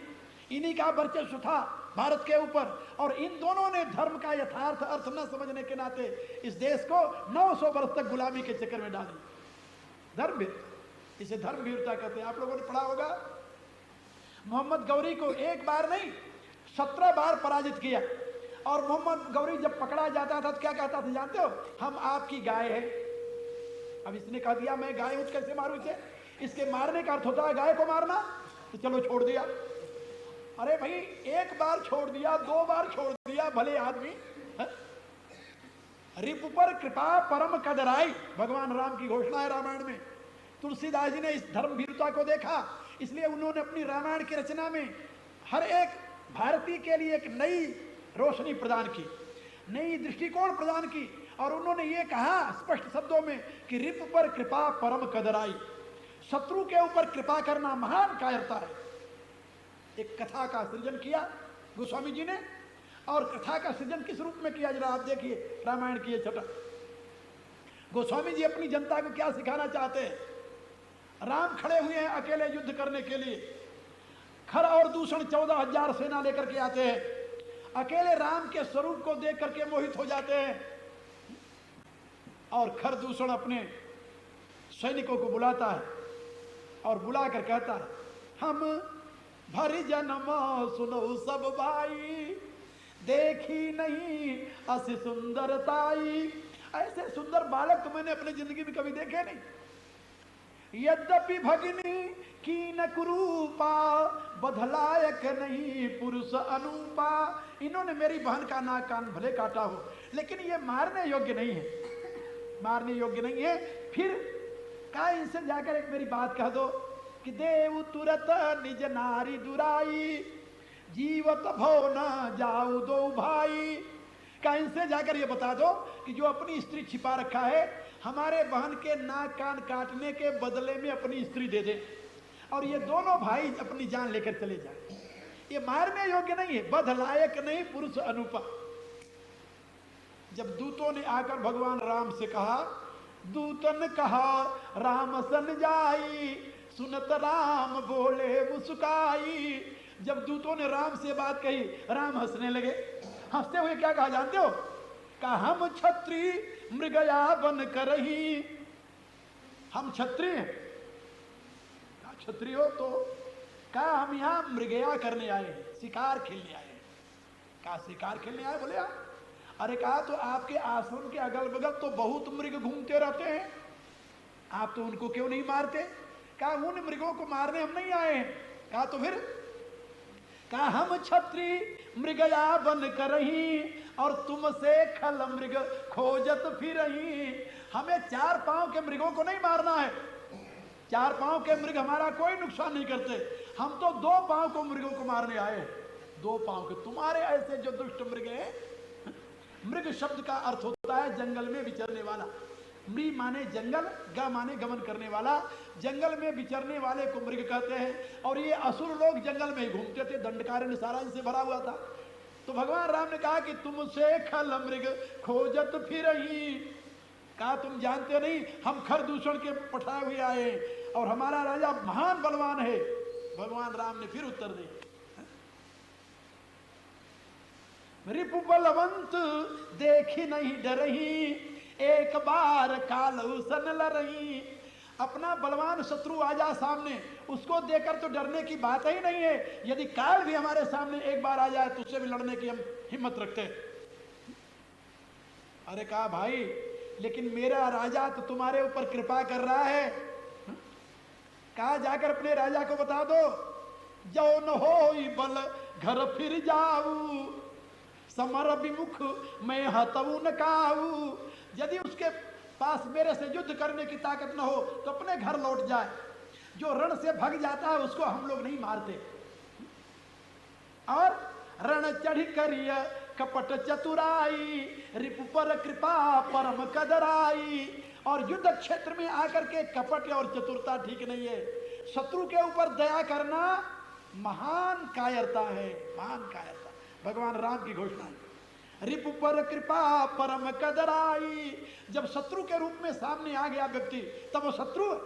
इन्हीं का वर्चस्व था भारत के ऊपर। और इन दोनों ने धर्म का यथार्थ अर्थ न समझने के नाते इस देश को 900 वर्ष तक गुलामी के चक्कर में डाल दिया। धर्म भीरुता, इसे धर्म भीरुता कहते हैं। आप लोगों ने पढ़ा होगा, मोहम्मद गौरी को एक बार नहीं 17 बार पराजित किया। और मोहम्मद गौरी जब पकड़ा जाता था तो क्या कहता था जानते हो? हम आपकी गाय है। अब इसने कह दिया मैं गाय हूं, कैसे मारूं इसे? इसके मारने का अर्थ होता है गाय को मारना, तो चलो छोड़ दिया। अरे भाई, एक बार छोड़ दिया, 2 बार छोड़ दिया, भले आदमी। रिपु पर कृपा परम कदराई, भगवान राम की घोषणा है रामायण में। तुलसीदास जी ने इस धर्म भीरुता को देखा, इसलिए उन्होंने अपनी रामायण की रचना में हर एक भारतीय के लिए एक नई रोशनी प्रदान की, नई दृष्टिकोण प्रदान की। और उन्होंने ये कहा स्पष्ट शब्दों में कि रिपु पर कृपा परम कदराई, शत्रु के ऊपर कृपा करना महान कायरता है। एक कथा का सृजन किया गोस्वामी जी ने। और कथा का सृजन किस रूप में किया, जरा आप देखिए रामायण की ये छटा। गोस्वामी जी अपनी जनता को क्या सिखाना चाहते हैं? राम खड़े हुए हैं अकेले युद्ध करने के लिए। खर और दूषण 14,000 सेना लेकर के आते हैं। अकेले राम के स्वरूप को देख करके मोहित हो जाते हैं। और खर दूषण अपने सैनिकों को बुलाता है और बुलाकर कहता है, हम भरी जन्म सुनो सब भाई, देखी नहीं असी सुंदरताई। ऐसे सुंदर बालक तो मैंने अपनी जिंदगी में कभी देखे नहीं। यद्यपि भगिनी की न कुरूपा, बधलायक नहीं पुरुष अनूपा। इन्होंने मेरी बहन का नाक कान भले काटा हो, लेकिन ये मारने योग्य नहीं है, मारने योग्य नहीं है। फिर कहा इनसे जाकर एक मेरी बात कह दो कि देव तुरत निज नारी दुराई, जीवत भो न जाऊ दो भाई। कहा इनसे जाकर ये बता दो कि जो अपनी स्त्री छिपा रखा है, हमारे बहन के नाक कान काटने के बदले में अपनी स्त्री दे दे, और ये दोनों भाई अपनी जान लेकर चले जाए। ये मारने योग्य नहीं है, बध लायक नहीं, पुरुष अनुपा। जब दूतों ने आकर भगवान राम से कहा, दूतन कहा राम सन जाई, सुनत राम बोले मुस्काई। जब दूतों ने राम से बात कही, राम हंसने लगे। हंसते हुए क्या कहा जानते हो? कहा हम क्षत्रिय मृगया बन करही। हम क्षत्रिय हैं। क्षत्रिय हो तो कहा हम यहां मृगया करने आए हैं, शिकार खेलने आए हैं। कहा शिकार खेलने आए? बोले आप। अरे कहा तो आपके आश्रम के अगल बगल तो बहुत मृग घूमते रहते हैं, आप तो उनको क्यों नहीं मारते? कहा उन मृगों को मारने हम नहीं आए हैं। कहा तो फिर? कहा हम क्षत्रिय मृगया बन करही, और तुमसे खल मृग खोजत फिरही। हमें चार पांव के मृगों को नहीं मारना है। चार पांव के मृग हमारा कोई नुकसान नहीं करते, हम तो दो पांव को मृगों को मारने आए हैं। दो पांव के तुम्हारे ऐसे जो दुष्ट मृग हैं। मृग शब्द का अर्थ होता है जंगल में विचरने वाला। मृग माने जंगल, ग माने गमन करने वाला। जंगल में विचरने वाले को मृग कहते हैं। और ये असुर लोग जंगल में ही घूमते थे, दंडकारण्य सारा इनसे भरा हुआ था। तो भगवान राम ने कहा कि तुमसे खल मृग खोजत फिरही। कहा तुम जानते नहीं हम खरदूषण के पठाए हुए आए, और हमारा राजा महान बलवान है। भगवान राम ने फिर उत्तर दिया, रिपु बलवंत देखी नहीं डरही, एक बार कालू सन लरही। अपना बलवान शत्रु आ जा सामने, उसको देखकर तो डरने की बात ही नहीं है। यदि काल भी हमारे सामने एक बार आ जाए तो उससे भी लड़ने की हम हिम्मत रखते हैं। अरे कहा भाई लेकिन मेरा राजा तो तुम्हारे ऊपर कृपा कर रहा है। कहा जाकर अपने राजा को बता दो, जो न हो बल घर फिर जाऊ, समर विमुख मैं हतऊ न काऊ। यदि उसके पास मेरे से युद्ध करने की ताकत न हो तो अपने घर लौट जाए। जो रण से भग जाता है उसको हम लोग नहीं मारते। और रण चढ़ी करिय कपट चतुराई, रिपु पर कृपा परम कदराई। और युद्ध क्षेत्र में आकर के कपट और चतुरता ठीक नहीं है। शत्रु के ऊपर दया करना महान कायरता है, महान कायरता। भगवान राम की घोषणा है, रिपु पर कृपा परम कदराई। जब शत्रु के रूप में सामने आ गया व्यक्ति तब वो शत्रु है,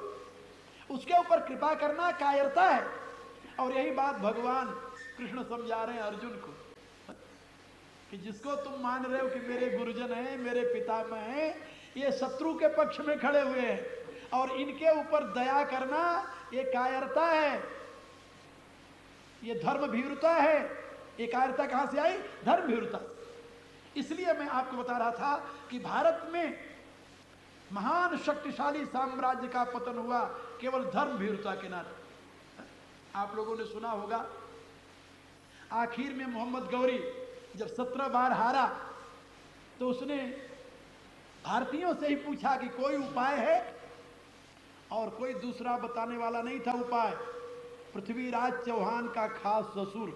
उसके ऊपर कृपा करना कायरता है। और यही बात भगवान कृष्ण समझा रहे हैं अर्जुन को कि जिसको तुम मान रहे हो कि मेरे गुरुजन हैं, मेरे पितामह हैं, ये शत्रु के पक्ष में खड़े हुए हैं, और इनके ऊपर दया करना ये कायरता है, ये धर्म भीरुता है। ये कायरता कहां से आई? धर्म भीरुता। इसलिए मैं आपको बता रहा था कि भारत में महान शक्तिशाली साम्राज्य का पतन हुआ केवल धर्म भीरुता के नाते। आप लोगों ने सुना होगा आखिर में मोहम्मद गौरी जब 17 बार हारा तो उसने भारतीयों से ही पूछा कि कोई उपाय है, और कोई दूसरा बताने वाला नहीं था उपाय। पृथ्वीराज चौहान का खास ससुर,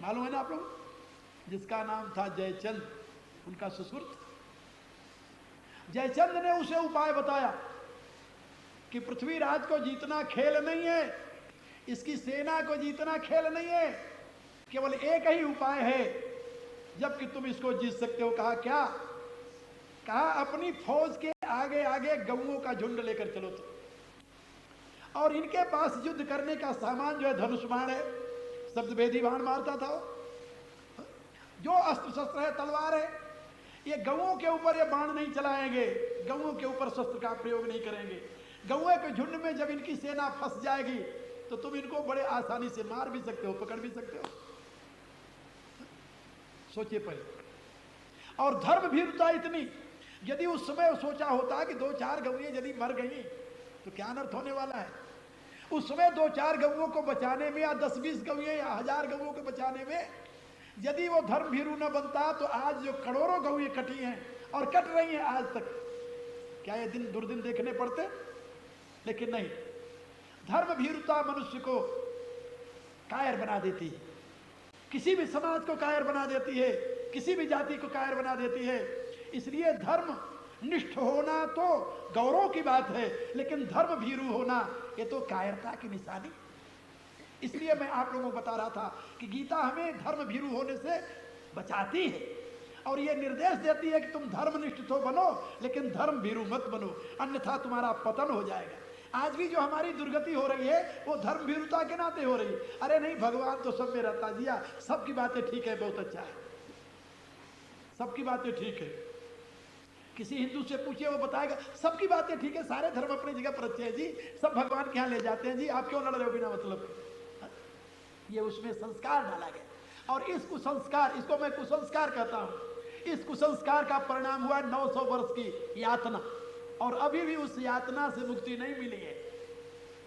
मालूम है ना आप लोग, जिसका नाम था जयचंद, उनका ससुर था। जयचंद ने उसे उपाय बताया कि पृथ्वीराज को जीतना खेल नहीं है, इसकी सेना को जीतना खेल नहीं है, केवल एक ही उपाय है जबकि तुम इसको जीत सकते हो। कहा क्या? कहा अपनी फौज के आगे आगे गऊओं का झुंड लेकर चलो तो, और इनके पास युद्ध करने का सामान जो है धनुष बाण है, शब्दभेदी बाण मारता था, जो अस्त्र शस्त्र है तलवार है। ये गऊओं के ऊपर ये बाण नहीं चलाएंगे, गऊओं के ऊपर शस्त्र का प्रयोग नहीं करेंगे। गऊओं के झुंड में जब इनकी सेना फंस जाएगी तो तुम इनको बड़े आसानी से मार भी सकते हो, पकड़ भी सकते हो। सोचिए पहले। और धर्म भीरुता इतनी, यदि उस समय सोचा होता कि 2-4 गऊएं यदि मर गई तो क्या अनर्थ होने वाला है। उस समय 2-4 गऊओं को बचाने में, या 10-20 गऊएं या 1000 गऊओं को बचाने में यदि वो धर्म भीरु न बनता तो आज जो करोड़ों गऊएं कटी हैं और कट रही हैं आज तक, क्या ये दिन दुर्दिन देखने पड़ते? लेकिन नहीं, धर्म भीरुता मनुष्य को कायर बना देती है, किसी भी समाज को कायर बना देती है। किसी भी जाति को कायर बना देती है। इसलिए धर्म निष्ठ होना तो गौरव की बात है, लेकिन धर्म भीरू होना ये तो कायरता की निशानी। इसलिए मैं आप लोगों को बता रहा था कि गीता हमें धर्म भीरू होने से बचाती है और ये निर्देश देती है कि तुम धर्मनिष्ठ तो बनो, लेकिन धर्म भीरू मत बनो, अन्यथा तुम्हारा पतन हो जाएगा। आज भी जो हमारी दुर्गति हो रही है वो धर्म भीरुता के नाते हो रही है। अरे नहीं, भगवान तो सब में रहता दिया, सबकी बातें ठीक है, बहुत अच्छा है, सबकी बातें ठीक है। किसी हिंदू से पूछिए, वो बताएगा सबकी बातें ठीक है, सारे धर्म अपनी जगह पर अच्छे हैं जी, सब भगवान के यहाँ ले जाते हैं जी, आप क्यों लड़ रहे हो बिना मतलब। ये उसमें संस्कार डाला गया और इस कुसंस्कार, इसको मैं कुसंस्कार कहता हूँ, इस कुसंस्कार का परिणाम हुआ 900 वर्ष की यातना और अभी भी उस यातना से मुक्ति नहीं मिली है।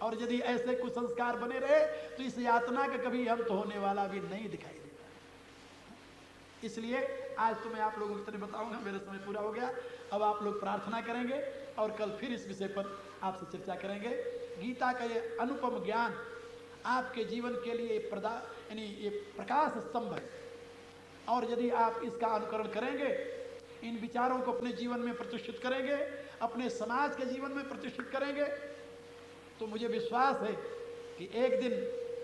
और यदि ऐसे कुसंस्कार बने रहे तो इस यातना का कभी अंत होने वाला भी नहीं दिखाई देता। इसलिए आज तो मैं आप लोगों की तरह बताऊंगा, मेरा समय पूरा हो गया। अब आप लोग प्रार्थना करेंगे और कल फिर इस विषय पर आपसे चर्चा करेंगे। गीता का ये अनुपम ज्ञान आपके जीवन के लिए यानी ये प्रकाश स्तंभ है और यदि आप इसका अनुकरण करेंगे, इन विचारों को अपने जीवन में प्रतिष्ठित करेंगे, अपने समाज के जीवन में प्रतिष्ठित करेंगे, तो मुझे विश्वास है कि एक दिन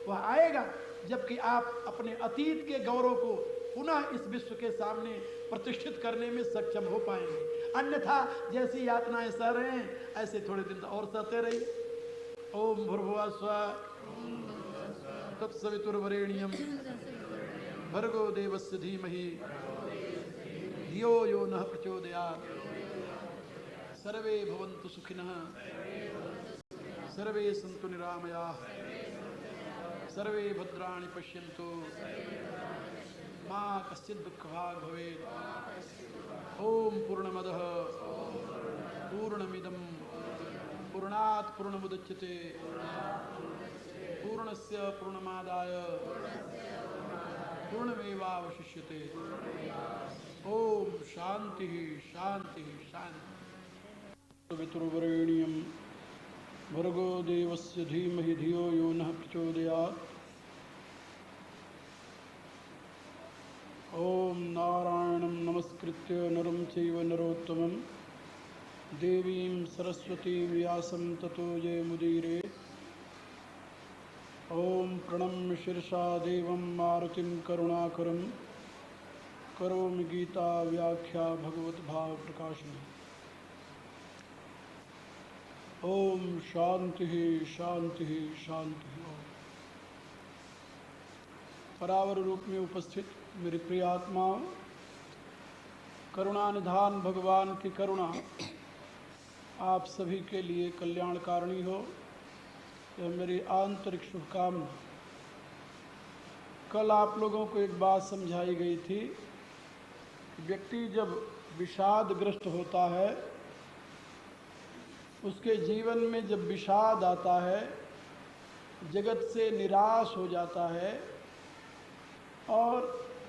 वह आएगा जबकि आप अपने अतीत के गौरव को पुनः इस विश्व के सामने प्रतिष्ठित करने में सक्षम हो पाएंगे। अन्यथा जैसी यातनाएं सह रहे हैं ऐसे थोड़े दिन और सहते रहिए। ओम भूर्भुवः स्वः तत्सवितुर्वरेण्यं भर्गो देवस्य धीमहि धियो यो नः प्रचोदयात्। सर्वे भवन्तु सुखिनः, सर्वे सन्तु निरामयाः, सर्वे भद्राणि पश्यन्तु, मा कश्चित् दुःखभाग् भवेत्। ओम पूर्णमदः पूर्णमिदं पूर्णात् पूर्णमुदच्यते पूर्णस्य पूर्णमादाय पूर्णमेवावशिष्यते। ओम शांति शांति शांति। पितृवरेण्यं भर्गो देवस्य धीमहि धियो यो नः प्रचोदयात्। ओम नारायणं नमस्कृत्य नरं चैव नरोत्तमं देवीं सरस्वतीं व्यासं ततो जयमुदीरये। ओम प्रणम्य शिरसा देवं मारुतिं करुणाकरं करोमि गीता व्याख्या भगवत भाव प्रकाशनम्। ओम शांति शांति शांति। परावर रूप में उपस्थित मेरे प्रिय आत्माओं, करुणा निधान भगवान की करुणा आप सभी के लिए कल्याणकारिणी हो, यह मेरी आंतरिक शुभकामना। कल आप लोगों को एक बात समझाई गई थी कि व्यक्ति जब विषादग्रस्त होता है, उसके जीवन में जब विषाद आता है, जगत से निराश हो जाता है और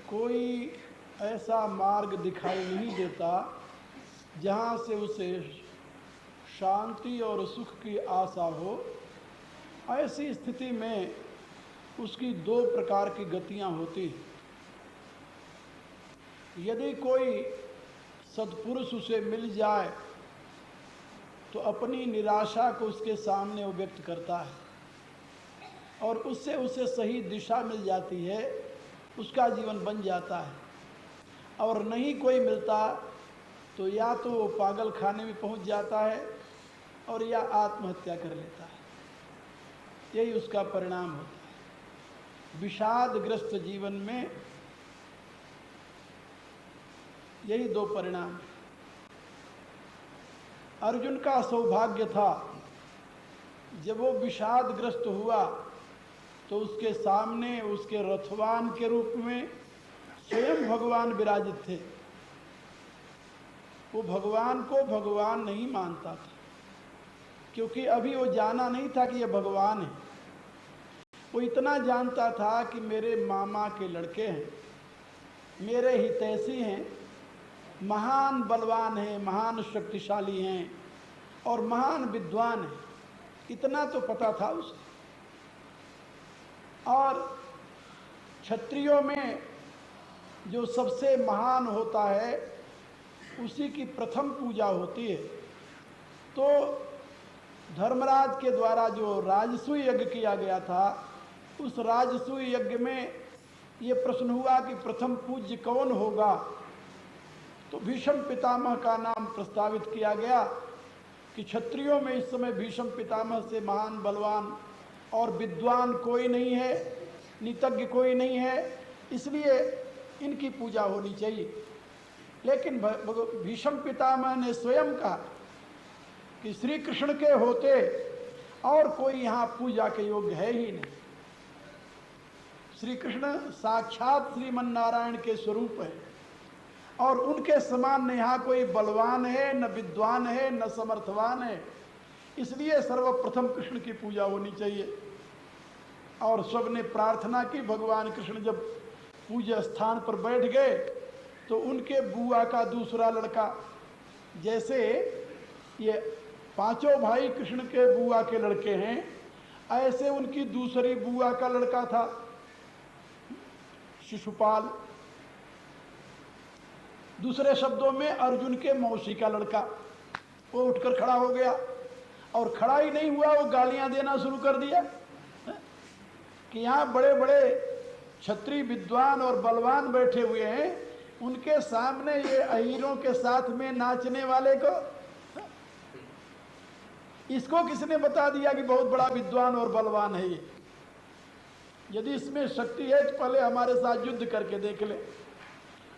कोई ऐसा मार्ग दिखाई नहीं देता जहाँ से उसे शांति और सुख की आशा हो, ऐसी स्थिति में उसकी दो प्रकार की गतियाँ होती हैं। यदि कोई सत्पुरुष उसे मिल जाए तो अपनी निराशा को उसके सामने वो व्यक्त करता है और उससे उसे सही दिशा मिल जाती है, उसका जीवन बन जाता है। और नहीं कोई मिलता तो या तो वो पागल खाने में पहुंच जाता है और या आत्महत्या कर लेता है। यही उसका परिणाम होता है। विषादग्रस्त जीवन में यही दो परिणाम है। अर्जुन का सौभाग्य था, जब वो विषादग्रस्त हुआ तो उसके सामने उसके रथवान के रूप में स्वयं भगवान विराजित थे। वो भगवान को भगवान नहीं मानता था, क्योंकि अभी वो जाना नहीं था कि ये भगवान है। वो इतना जानता था कि मेरे मामा के लड़के हैं, मेरे हितैषी हैं, महान बलवान हैं, महान शक्तिशाली हैं और महान विद्वान हैं। इतना तो पता था उसे। और क्षत्रियों में जो सबसे महान होता है उसी की प्रथम पूजा होती है। तो धर्मराज के द्वारा जो राजसूय यज्ञ किया गया था, उस राजसूय यज्ञ में ये प्रश्न हुआ कि प्रथम पूज्य कौन होगा। तो भीष्म पितामह का नाम प्रस्तावित किया गया कि क्षत्रियों में इस समय भीष्म पितामह से महान बलवान और विद्वान कोई नहीं है, नितज्ञ कोई नहीं है, इसलिए इनकी पूजा होनी चाहिए। लेकिन भीष्म पितामह ने स्वयं कहा कि श्री कृष्ण के होते और कोई यहाँ पूजा के योग्य है ही नहीं। श्री कृष्ण साक्षात श्रीमन नारायण के स्वरूप है और उनके समान न यहाँ कोई बलवान है, न विद्वान है, न समर्थवान है, इसलिए सर्वप्रथम कृष्ण की पूजा होनी चाहिए। और सबने प्रार्थना की। भगवान कृष्ण जब पूज्य स्थान पर बैठ गए तो उनके बुआ का दूसरा लड़का, जैसे ये पांचों भाई कृष्ण के बुआ के लड़के हैं, ऐसे उनकी दूसरी बुआ का लड़का था शिशुपाल। दूसरे शब्दों में अर्जुन के मौसी का लड़का, वो उठकर खड़ा हो गया और खड़ा ही नहीं हुआ, वो गालियां देना शुरू कर दिया कि यहाँ बड़े बड़े क्षत्रिय विद्वान और बलवान बैठे हुए हैं, उनके सामने ये अहीरों के साथ में नाचने वाले को, इसको किसने बता दिया कि बहुत बड़ा विद्वान और बलवान है ये? यदि इसमें शक्ति है तो पहले हमारे साथ युद्ध करके देख ले।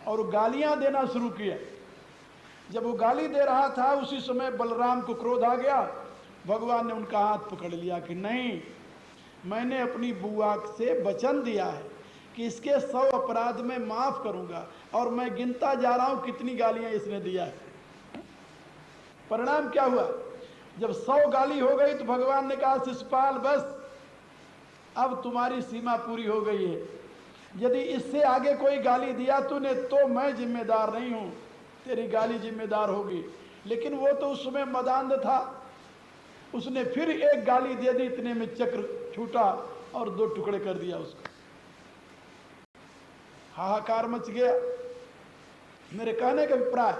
और गालियां देना शुरू किया। जब वो गाली दे रहा था उसी समय बलराम को क्रोध आ गया। भगवान ने उनका हाथ पकड़ लिया कि नहीं, मैंने अपनी बुआ से वचन दिया है कि इसके 100 अपराध में माफ करूंगा और मैं गिनता जा रहा हूं कितनी गालियां इसने दिया है। परिणाम क्या हुआ? जब 100 गाली हो गई तो भगवान ने कहा शिशुपाल बस, अब तुम्हारी सीमा पूरी हो गई है। यदि इससे आगे कोई गाली दिया तूने तो मैं जिम्मेदार नहीं हूं, तेरी गाली जिम्मेदार होगी। लेकिन वो तो उस समय मदांध था, उसने फिर एक गाली दे दी, इतने में चक्र छूटा और 2 टुकड़े कर दिया उसको। हाहाकार मच गया। मेरे कहने का अभिप्राय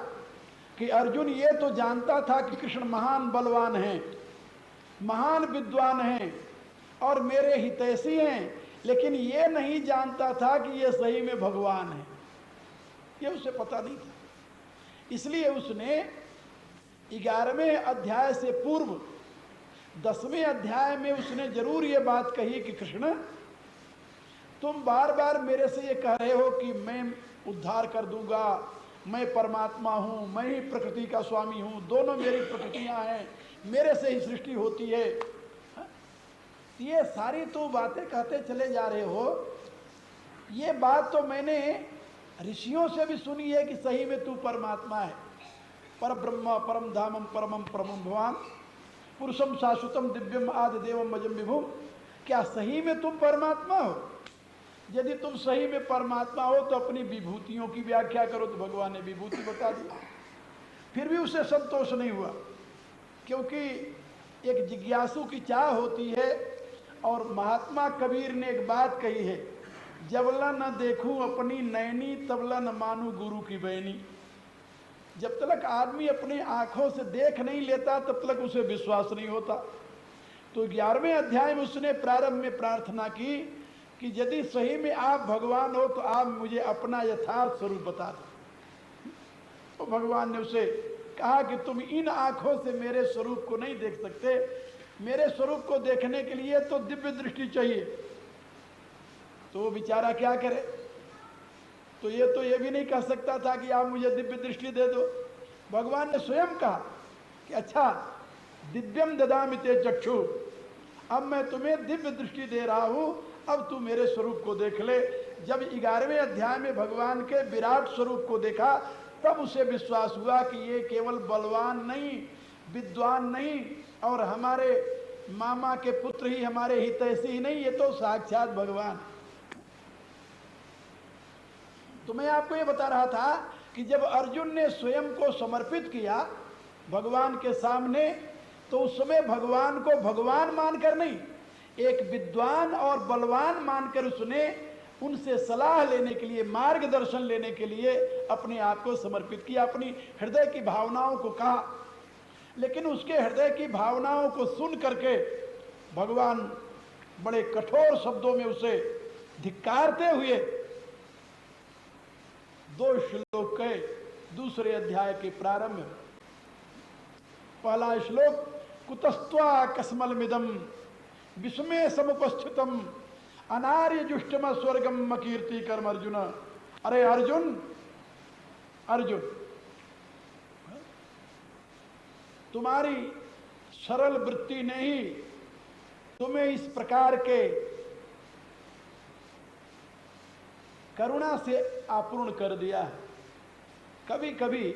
कि अर्जुन ये तो जानता था कि कृष्ण महान बलवान हैं, महान विद्वान हैं और मेरे हितैषी हैं, लेकिन ये नहीं जानता था कि ये सही में भगवान है। ये उसे पता नहीं था। इसलिए उसने 11वें अध्याय से पूर्व 10वें अध्याय में उसने जरूर ये बात कही कि कृष्ण, तुम बार बार मेरे से ये कह रहे हो कि मैं उद्धार कर दूंगा, मैं परमात्मा हूं, मैं ही प्रकृति का स्वामी हूं, दोनों मेरी प्रकृतियां हैं, मेरे से ही सृष्टि होती है। ये सारी तो बातें कहते चले जा रहे हो। ये बात तो मैंने ऋषियों से भी सुनी है कि सही में तू परमात्मा है, पर ब्रह्म परम धामम परमम परमम भवान पुरुषम शाश्वतम दिव्यम आदि देवम भजम विभुम। क्या सही में तुम परमात्मा हो? यदि तुम सही में परमात्मा हो तो अपनी विभूतियों की व्याख्या करो। तो भगवान ने विभूति बता दी। फिर भी उसे संतोष नहीं हुआ, क्योंकि एक जिज्ञासु की चाह होती है। और महात्मा कबीर ने एक बात कही है, जबला न देखूं अपनी नैनी तबला न मानू गुरु की बैनी। जब तक आदमी अपने आंखों से देख नहीं लेता तब तक उसे विश्वास नहीं होता। तो 11वें अध्याय में उसने प्रारंभ में प्रार्थना की कि यदि सही में आप भगवान हो तो आप मुझे अपना यथार्थ स्वरूप बता दो। तो भगवान ने उसे कहा कि तुम इन आंखों से मेरे स्वरूप को नहीं देख सकते, मेरे स्वरूप को देखने के लिए तो दिव्य दृष्टि चाहिए। तो वो बेचारा क्या करे? तो ये भी नहीं कह सकता था कि आप मुझे दिव्य दृष्टि दे दो। भगवान ने स्वयं कहा कि अच्छा, दिव्यम ददामि ते चक्षु, अब मैं तुम्हें दिव्य दृष्टि दे रहा हूं, अब तू मेरे स्वरूप को देख ले। जब 11वें अध्याय में भगवान के विराट स्वरूप को देखा तब उसे विश्वास हुआ कि ये केवल बलवान नहीं, विद्वान नहीं और हमारे मामा के पुत्र ही हमारे हितैषी ही नहीं, ये तो साक्षात भगवान। तो मैं आपको ये बता रहा था कि जब अर्जुन ने स्वयं को समर्पित किया भगवान के सामने, तो उस समय भगवान को भगवान मानकर नहीं, एक विद्वान और बलवान मानकर उसने उनसे सलाह लेने के लिए, मार्गदर्शन लेने के लिए अपने आप को समर्पित किया, अपनी हृदय की भावनाओं को कहा। लेकिन उसके हृदय की भावनाओं को सुन करके भगवान बड़े कठोर शब्दों में उसे धिक्कारते हुए 2 श्लोक के दूसरे अध्याय के प्रारंभ में, पहला श्लोक, कुतस्त्वा कस्मलमिदम विस्मय समुपस्थितम अनार्य जुष्टम स्वर्गम कीर्ति कर्म अर्जुन। अरे अर्जुन, अर्जुन, तुम्हारी सरल वृत्ति ने ही तुम्हें इस प्रकार के करुणा से आपूर्ण कर दिया है। कभी कभी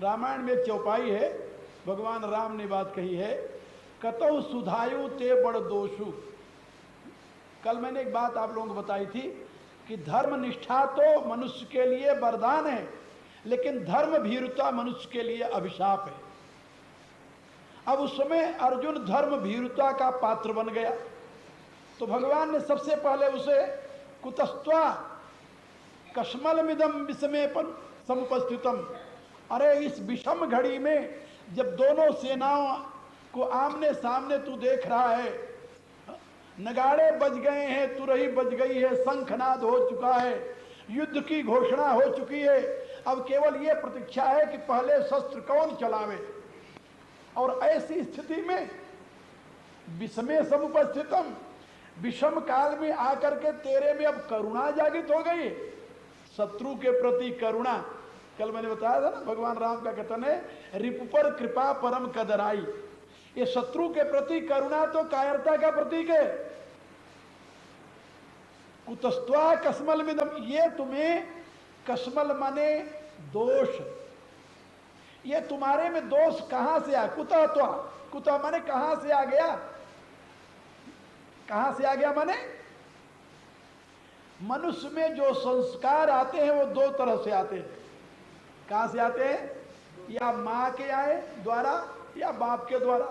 रामायण में एक चौपाई है, भगवान राम ने बात कही है, कतौ सुधायु ते बड़ दोषु। कल मैंने एक बात आप लोगों को बताई थी कि धर्म निष्ठा तो मनुष्य के लिए वरदान है, लेकिन धर्म भीरुता मनुष्य के लिए अभिशाप है। अब उस समय अर्जुन धर्म भीरुता का पात्र बन गया, तो भगवान ने सबसे पहले उसे कुतस्त्वा कस्मलमिदम विषमेपन समुपस्थितम, अरे इस विषम घड़ी में जब दोनों सेनाओं को आमने सामने तू देख रहा है, नगाड़े बज गए हैं, तुरही बज गई है, शंखनाद हो चुका है, युद्ध की घोषणा हो चुकी है, अब केवल यह प्रतीक्षा है कि पहले शस्त्र कौन चलावे। और ऐसी स्थिति में विषमे समुपस्थितम, विषम काल में आकर के तेरे में अब करुणा जागृत हो गई, शत्रु के प्रति करुणा। कल मैंने बताया था ना, भगवान राम का कथन है, रिपु पर कृपा परम कदराई। ये शत्रु के प्रति करुणा तो कायरता का प्रतीक है। कुतस्त्वा कस्मलमिदम, ये तुम्हें, कस्मल माने दोष, ये तुम्हारे में दोष कहां से आ, कुतः त्वा, कुतः माने कहां से आ गया, कहां से आ गया माने मनुष्य में जो संस्कार आते हैं वो 2 तरह से आते हैं। कहां से आते हैं, या मां के आए द्वारा या बाप के द्वारा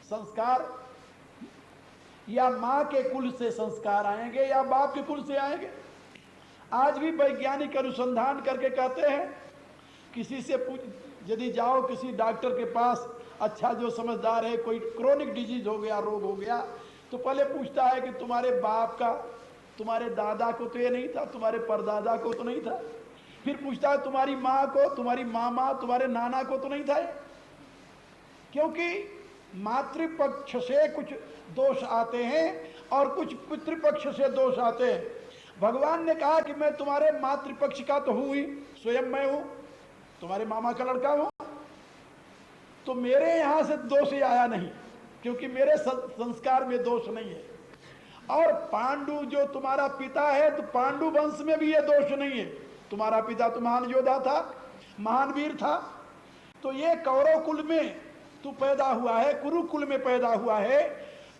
संस्कार, या मां के कुल से संस्कार आएंगे या बाप के कुल से आएंगे। आज भी वैज्ञानिक अनुसंधान करके कहते हैं, किसी से पूछ, यदि जाओ किसी डॉक्टर के पास, अच्छा जो समझदार है, कोई क्रोनिक डिजीज हो गया, रोग हो गया, तो पहले पूछता है कि तुम्हारे बाप का, तुम्हारे दादा को तो ये नहीं था, तुम्हारे परदादा को तो नहीं था, फिर पूछता है तुम्हारी माँ को, तुम्हारी मामा, तुम्हारे नाना को तो नहीं था। क्योंकि मातृपक्ष से कुछ दोष आते हैं और कुछ पितृपक्ष से दोष आते हैं। भगवान ने कहा कि मैं तुम्हारे मातृपक्ष का तो हूं ही, स्वयं मैं हूं, तुम्हारे मामा का लड़का हूं, तो मेरे यहां से दोष ही आया नहीं, क्योंकि मेरे संस्कार में दोष नहीं है। और पांडु जो तुम्हारा पिता है, तो पांडु वंश में भी ये दोष नहीं है। तुम्हारा पिता तो महान योद्धा था, महान वीर था, तो ये कौरव कुल में तू पैदा हुआ है, कुरुकुल में पैदा हुआ है,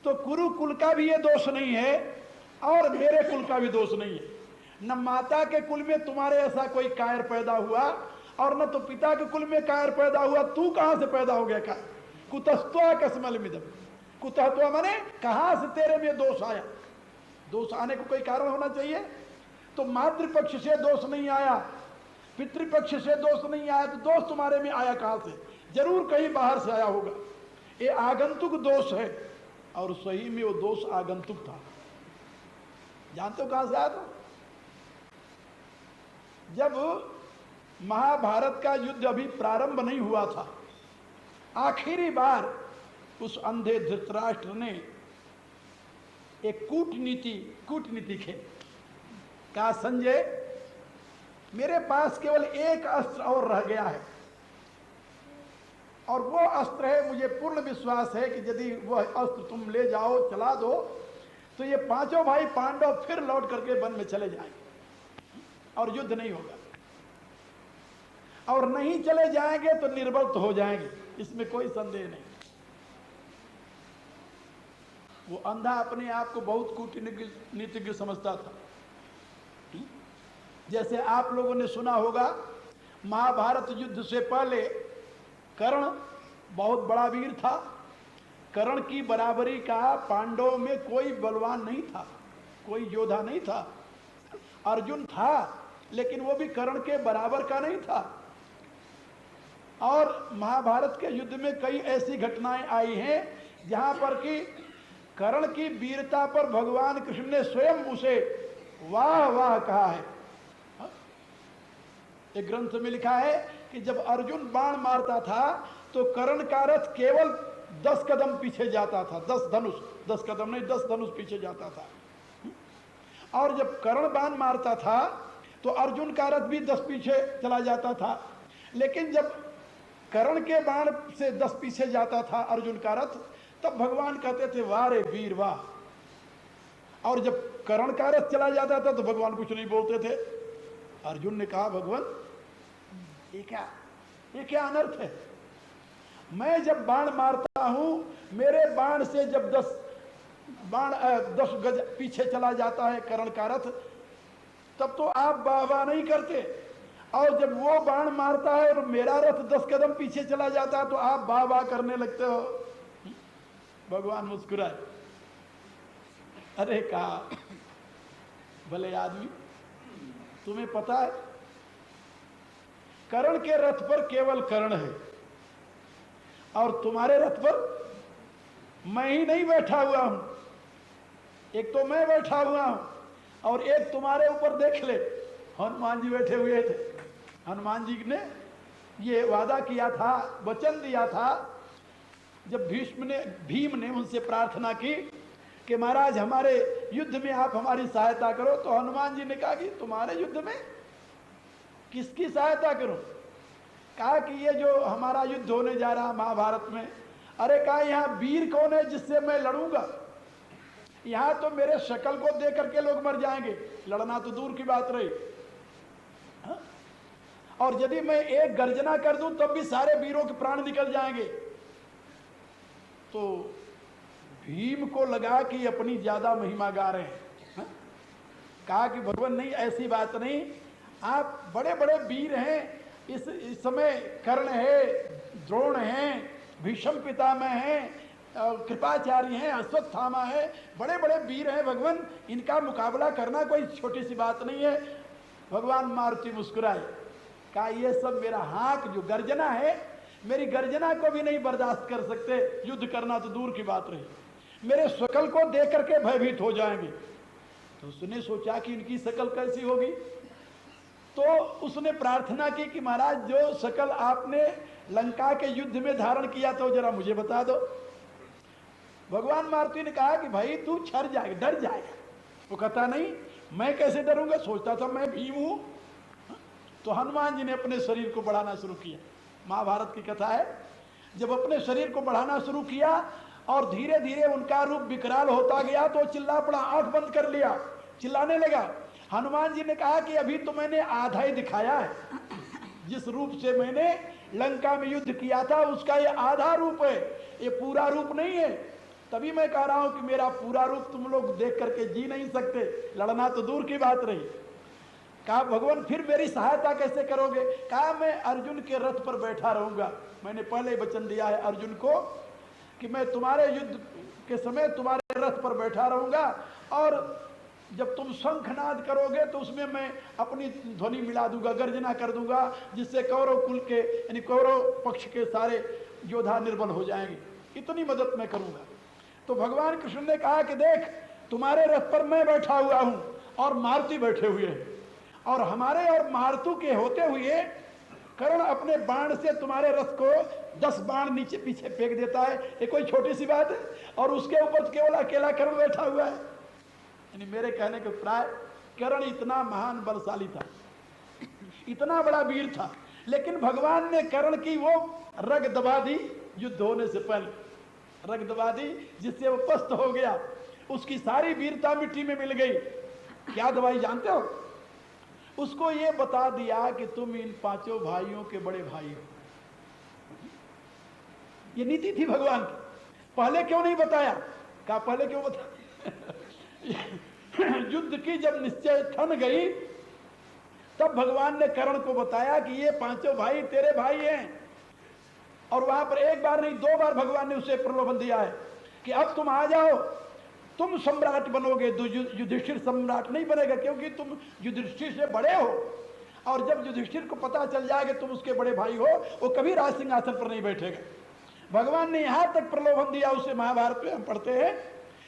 तो कुरुकुल का भी ये दोष नहीं है और मेरे कुल का भी दोष नहीं है। न माता के कुल में तुम्हारे ऐसा कोई कायर पैदा हुआ और न तो पिता के कुल में कायर पैदा हुआ, तू कहां से पैदा हो गया कायर? कुतस्त्वा कस्मलमिदम, कुतः माने कहां से तेरे में दोष आया? दोष आने को कोई कारण होना चाहिए। तो मातृपक्ष से दोष नहीं आया, पितृपक्ष से दोष नहीं आया, तो दोष तुम्हारे में आया कहां से? जरूर कहीं बाहर से आया होगा। ये आगंतुक दोष है, और सही में वो दोष आगंतुक था। जानते हो कहां से आया था? जब महाभारत का युद्ध अभी प्रारंभ नहीं हुआ था, आखिरी बार उस अंधे धृतराष्ट्र ने एक कूटनीति खेली। कहा, संजय मेरे पास केवल एक अस्त्र और रह गया है, और वो अस्त्र है, मुझे पूर्ण विश्वास है कि यदि वह अस्त्र तुम ले जाओ, चला दो, तो ये 5 भाई पांडव फिर लौट करके वन में चले जाएंगे और युद्ध नहीं होगा, और नहीं चले जाएंगे तो निर्बल हो जाएंगे, इसमें कोई संदेह नहीं। वो अंधा अपने आप को बहुत कूटनीतिज्ञ समझता था। जैसे आप लोगों ने सुना होगा, महाभारत युद्ध से पहले कर्ण बहुत बड़ा वीर था। कर्ण की बराबरी का पांडवों में कोई बलवान नहीं था, कोई योद्धा नहीं था। अर्जुन था लेकिन वो भी कर्ण के बराबर का नहीं था। और महाभारत के युद्ध में कई ऐसी घटनाएं आई हैं जहां पर कि कर्ण की वीरता पर भगवान कृष्ण ने स्वयं उसे वाह वाह कहा है। एक ग्रंथ में लिखा है कि जब अर्जुन बाण मारता था तो कर्ण का रथ केवल 10 कदम पीछे जाता था, 10 कदम नहीं 10 धनुष पीछे जाता था। और जब कर्ण बाण मारता था तो अर्जुन का रथ भी 10 पीछे चला जाता था। लेकिन जब कर्ण के बाण से 10 पीछे जाता था अर्जुन का रथ, तब भगवान कहते थे वाह रे वीर वाह। और जब कर्ण का रथ चला जाता था तो भगवान कुछ नहीं बोलते थे। अर्जुन ने कहा भगवान ये क्या अनर्थ है। मैं जब बाण मारता हूं, मेरे बाण से जब 10 गज पीछे चला जाता है कर्ण का रथ, तब तो आप वाह नहीं करते। और जब वो बाण मारता है और मेरा रथ 10 कदम पीछे चला जाता है तो आप वाह करने लगते हो। भगवान मुस्कुराए। अरे कहा भले आदमी, तुम्हें पता है कर्ण के रथ पर केवल कर्ण है और तुम्हारे रथ पर मैं ही नहीं बैठा हुआ हूं। एक तो मैं बैठा हुआ हूं और एक तुम्हारे ऊपर देख ले हनुमान जी बैठे हुए थे। हनुमान जी ने ये वादा किया था, वचन दिया था, जब भीम ने उनसे प्रार्थना की कि महाराज हमारे युद्ध में आप हमारी सहायता करो, तो हनुमान जी ने कहा कि तुम्हारे युद्ध में किसकी सहायता करूं। कहा कि ये जो हमारा युद्ध होने जा रहा महाभारत में, अरे कहा यहाँ वीर कौन है जिससे मैं लड़ूंगा। यहाँ तो मेरे शक्ल को देख करके लोग मर जाएंगे, लड़ना तो दूर की बात रही। हा? और यदि मैं एक गर्जना कर दूं तब भी सारे वीरों के प्राण निकल जाएंगे। तो भीम को लगा कि अपनी ज्यादा महिमा गा रहे हैं। हा? कहा कि भगवान नहीं, ऐसी बात नहीं, आप बड़े बड़े वीर हैं। इस समय कर्ण है, द्रोण है, भीष्म पितामह है, कृपाचार्य हैं, अश्वत्थामा है, बड़े बड़े वीर हैं भगवान, इनका मुकाबला करना कोई छोटी सी बात नहीं है। भगवान मारुति मुस्कुराए। कहा ये सब मेरा हाक जो गर्जना है, मेरी गर्जना को भी नहीं बर्दाश्त कर सकते, युद्ध करना तो दूर की बात रही, मेरे शकल को देख करके भयभीत हो जाएंगे। तो उसने सोचा कि इनकी शकल कैसी होगी, तो उसने प्रार्थना की कि महाराज जो शकल आपने लंका के युद्ध में धारण किया था जरा मुझे बता दो। भगवान मारुति ने कहा कि भाई तू छर जाएगा, डर जाएगा। वो कहता नहीं, मैं कैसे डरूंगा, सोचता था मैं भीम हूं। तो हनुमान जी ने अपने शरीर को बढ़ाना शुरू किया। महाभारत की कथा है, जब अपने शरीर को बढ़ाना शुरू किया और धीरे धीरे उनका रूप विकराल होता गया तो चिल्ला पड़ा, आंख बंद कर लिया, चिल्लाने लगा। हनुमान जी ने कहा कि अभी तो मैंने आधा ही दिखाया है, जिस रूप से मैंने लंका में युद्ध किया था उसका ये आधा रूप है, ये पूरा रूप नहीं है। तभी मैं कह रहा हूं कि मेरा पूरा रूप तुम लोग देख करके जी नहीं सकते, लड़ना तो दूर की बात रही। कहा भगवान फिर मेरी सहायता कैसे करोगे। कहा मैं अर्जुन के रथ पर बैठा रहूंगा। मैंने पहले ही वचन दिया है अर्जुन को कि मैं तुम्हारे युद्ध के समय तुम्हारे रथ पर बैठा रहूंगा, और जब तुम शंखनाद करोगे तो उसमें मैं अपनी ध्वनि मिला दूंगा, गर्जना कर दूंगा, जिससे कौरव कुल के यानी कौरव पक्ष के सारे योद्धा निर्बल हो जाएंगे, इतनी मदद मैं करूंगा। तो भगवान कृष्ण ने कहा कि देख तुम्हारे रथ पर मैं बैठा हुआ हूं और मारुति बैठे हुए हैं, और हमारे और मारुति के होते हुए कर्ण अपने बाण से तुम्हारे रथ को 10 बाण नीचे पीछे फेंक देता है, ये कोई छोटी सी बात है। और उसके ऊपर केवल अकेला कर्ण बैठा हुआ है। यानी मेरे कहने के प्राय कर्ण इतना महान बलशाली था, इतना बड़ा वीर था, लेकिन भगवान ने कर्ण की वो रग दबा दी युद्ध होने से पहले, रग दबा दी, जिससे वो पस्त हो गया, उसकी सारी वीरता मिट्टी में मिल गई। क्या दवाई जानते हो, उसको ये बता दिया कि तुम इन 5 भाइयों के बड़े भाई हो। ये नीति थी भगवान की। पहले क्यों नहीं बताया, कहा पहले क्यों बताया युद्ध की जब निश्चय ठन गई तब भगवान ने कर्ण को बताया कि ये 5 भाई तेरे भाई हैं। और वहां पर एक बार नहीं 2 बार भगवान ने उसे प्रलोभन दिया है कि अब तुम आ जाओ तुम सम्राट बनोगे, युधिष्ठिर सम्राट नहीं बनेगा, क्योंकि तुम युधिष्ठिर से बड़े हो। और जब युधिष्ठिर को पता चल जाएगा तुम उसके बड़े भाई हो, वो कभी राज सिंहासन पर नहीं बैठेगा। भगवान ने यहां तक प्रलोभन दिया उसे, महाभारत में हम पढ़ते हैं,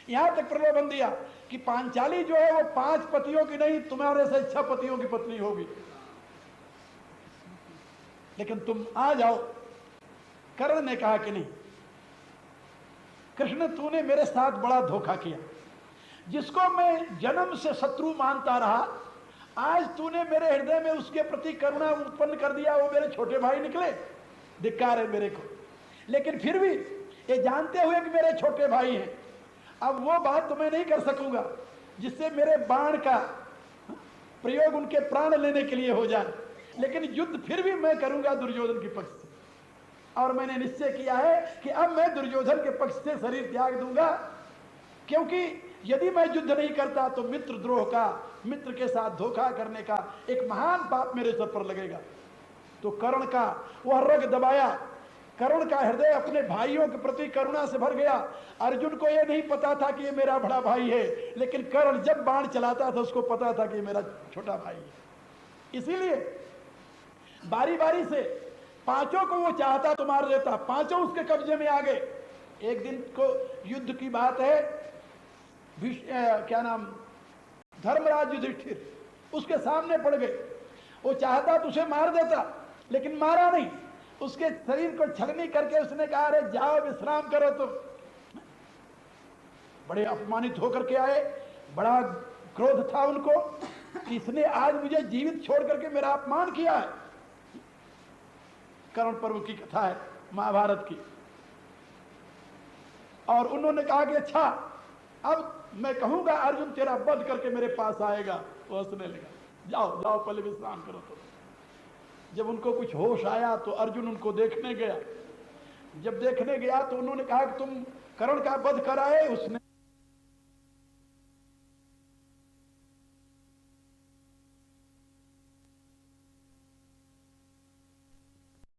यहां तक प्रलोभन दिया कि पांचाली जो है वो 5 पतियों की नहीं, तुम्हारे से 6 पतियों की पत्नी होगी, लेकिन तुम आ जाओ। कर्ण ने कहा कि नहीं, कृष्ण तूने मेरे साथ बड़ा धोखा किया, जिसको मैं जन्म से शत्रु मानता रहा, आज तूने मेरे हृदय में उसके प्रति करुणा उत्पन्न कर दिया, वो मेरे छोटे भाई निकले, धिक्कार है मेरे को। लेकिन फिर भी ये जानते हुए कि मेरे छोटे भाई हैं, अब वो बात तो मैं नहीं कर सकूंगा जिससे मेरे बाण का प्रयोग उनके प्राण लेने के लिए हो जाए, लेकिन युद्ध फिर भी मैं करूंगा दुर्योधन के पक्ष से। और मैंने निश्चय किया है कि अब मैं दुर्योधन के पक्ष से शरीर त्याग दूंगा, क्योंकि यदि मैं युद्ध नहीं करता तो मित्रद्रोह का, मित्र के साथ धोखा करने का एक महान पाप मेरे सर पर लगेगा। तो कर्ण का वह रग दबाया, कर्ण का हृदय अपने भाइयों के प्रति करुणा से भर गया। अर्जुन को यह नहीं पता था कि ये मेरा बड़ा भाई है, लेकिन कर्ण जब बाण चलाता था उसको पता था कि ये मेरा छोटा भाई है। इसीलिए बारी बारी से 5 को वो चाहता तो मार देता, 5 उसके कब्जे में आ गए। एक दिन को युद्ध की बात है, क्या नाम, धर्मराज युधिष्ठिर उसके सामने पड़ गए। वो चाहता तो उसे मार देता, लेकिन मारा नहीं, उसके शरीर को छलनी करके उसने कहा, अरे जाओ विश्राम करो। तो बड़े अपमानित होकर के आए, बड़ा क्रोध था उनको कि इसने आज मुझे जीवित छोड़ करके मेरा अपमान किया है। कर्ण पर्व की कथा है महाभारत की। और उन्होंने कहा कि अच्छा अब मैं कहूंगा अर्जुन तेरा वध करके मेरे पास आएगा। वो हंसने लगा, जाओ जाओ पहले विश्राम करो। तो जब उनको कुछ होश आया तो अर्जुन उनको देखने गया। जब देखने गया तो उन्होंने कहा कि तुम कर्ण का वध कराए। उसने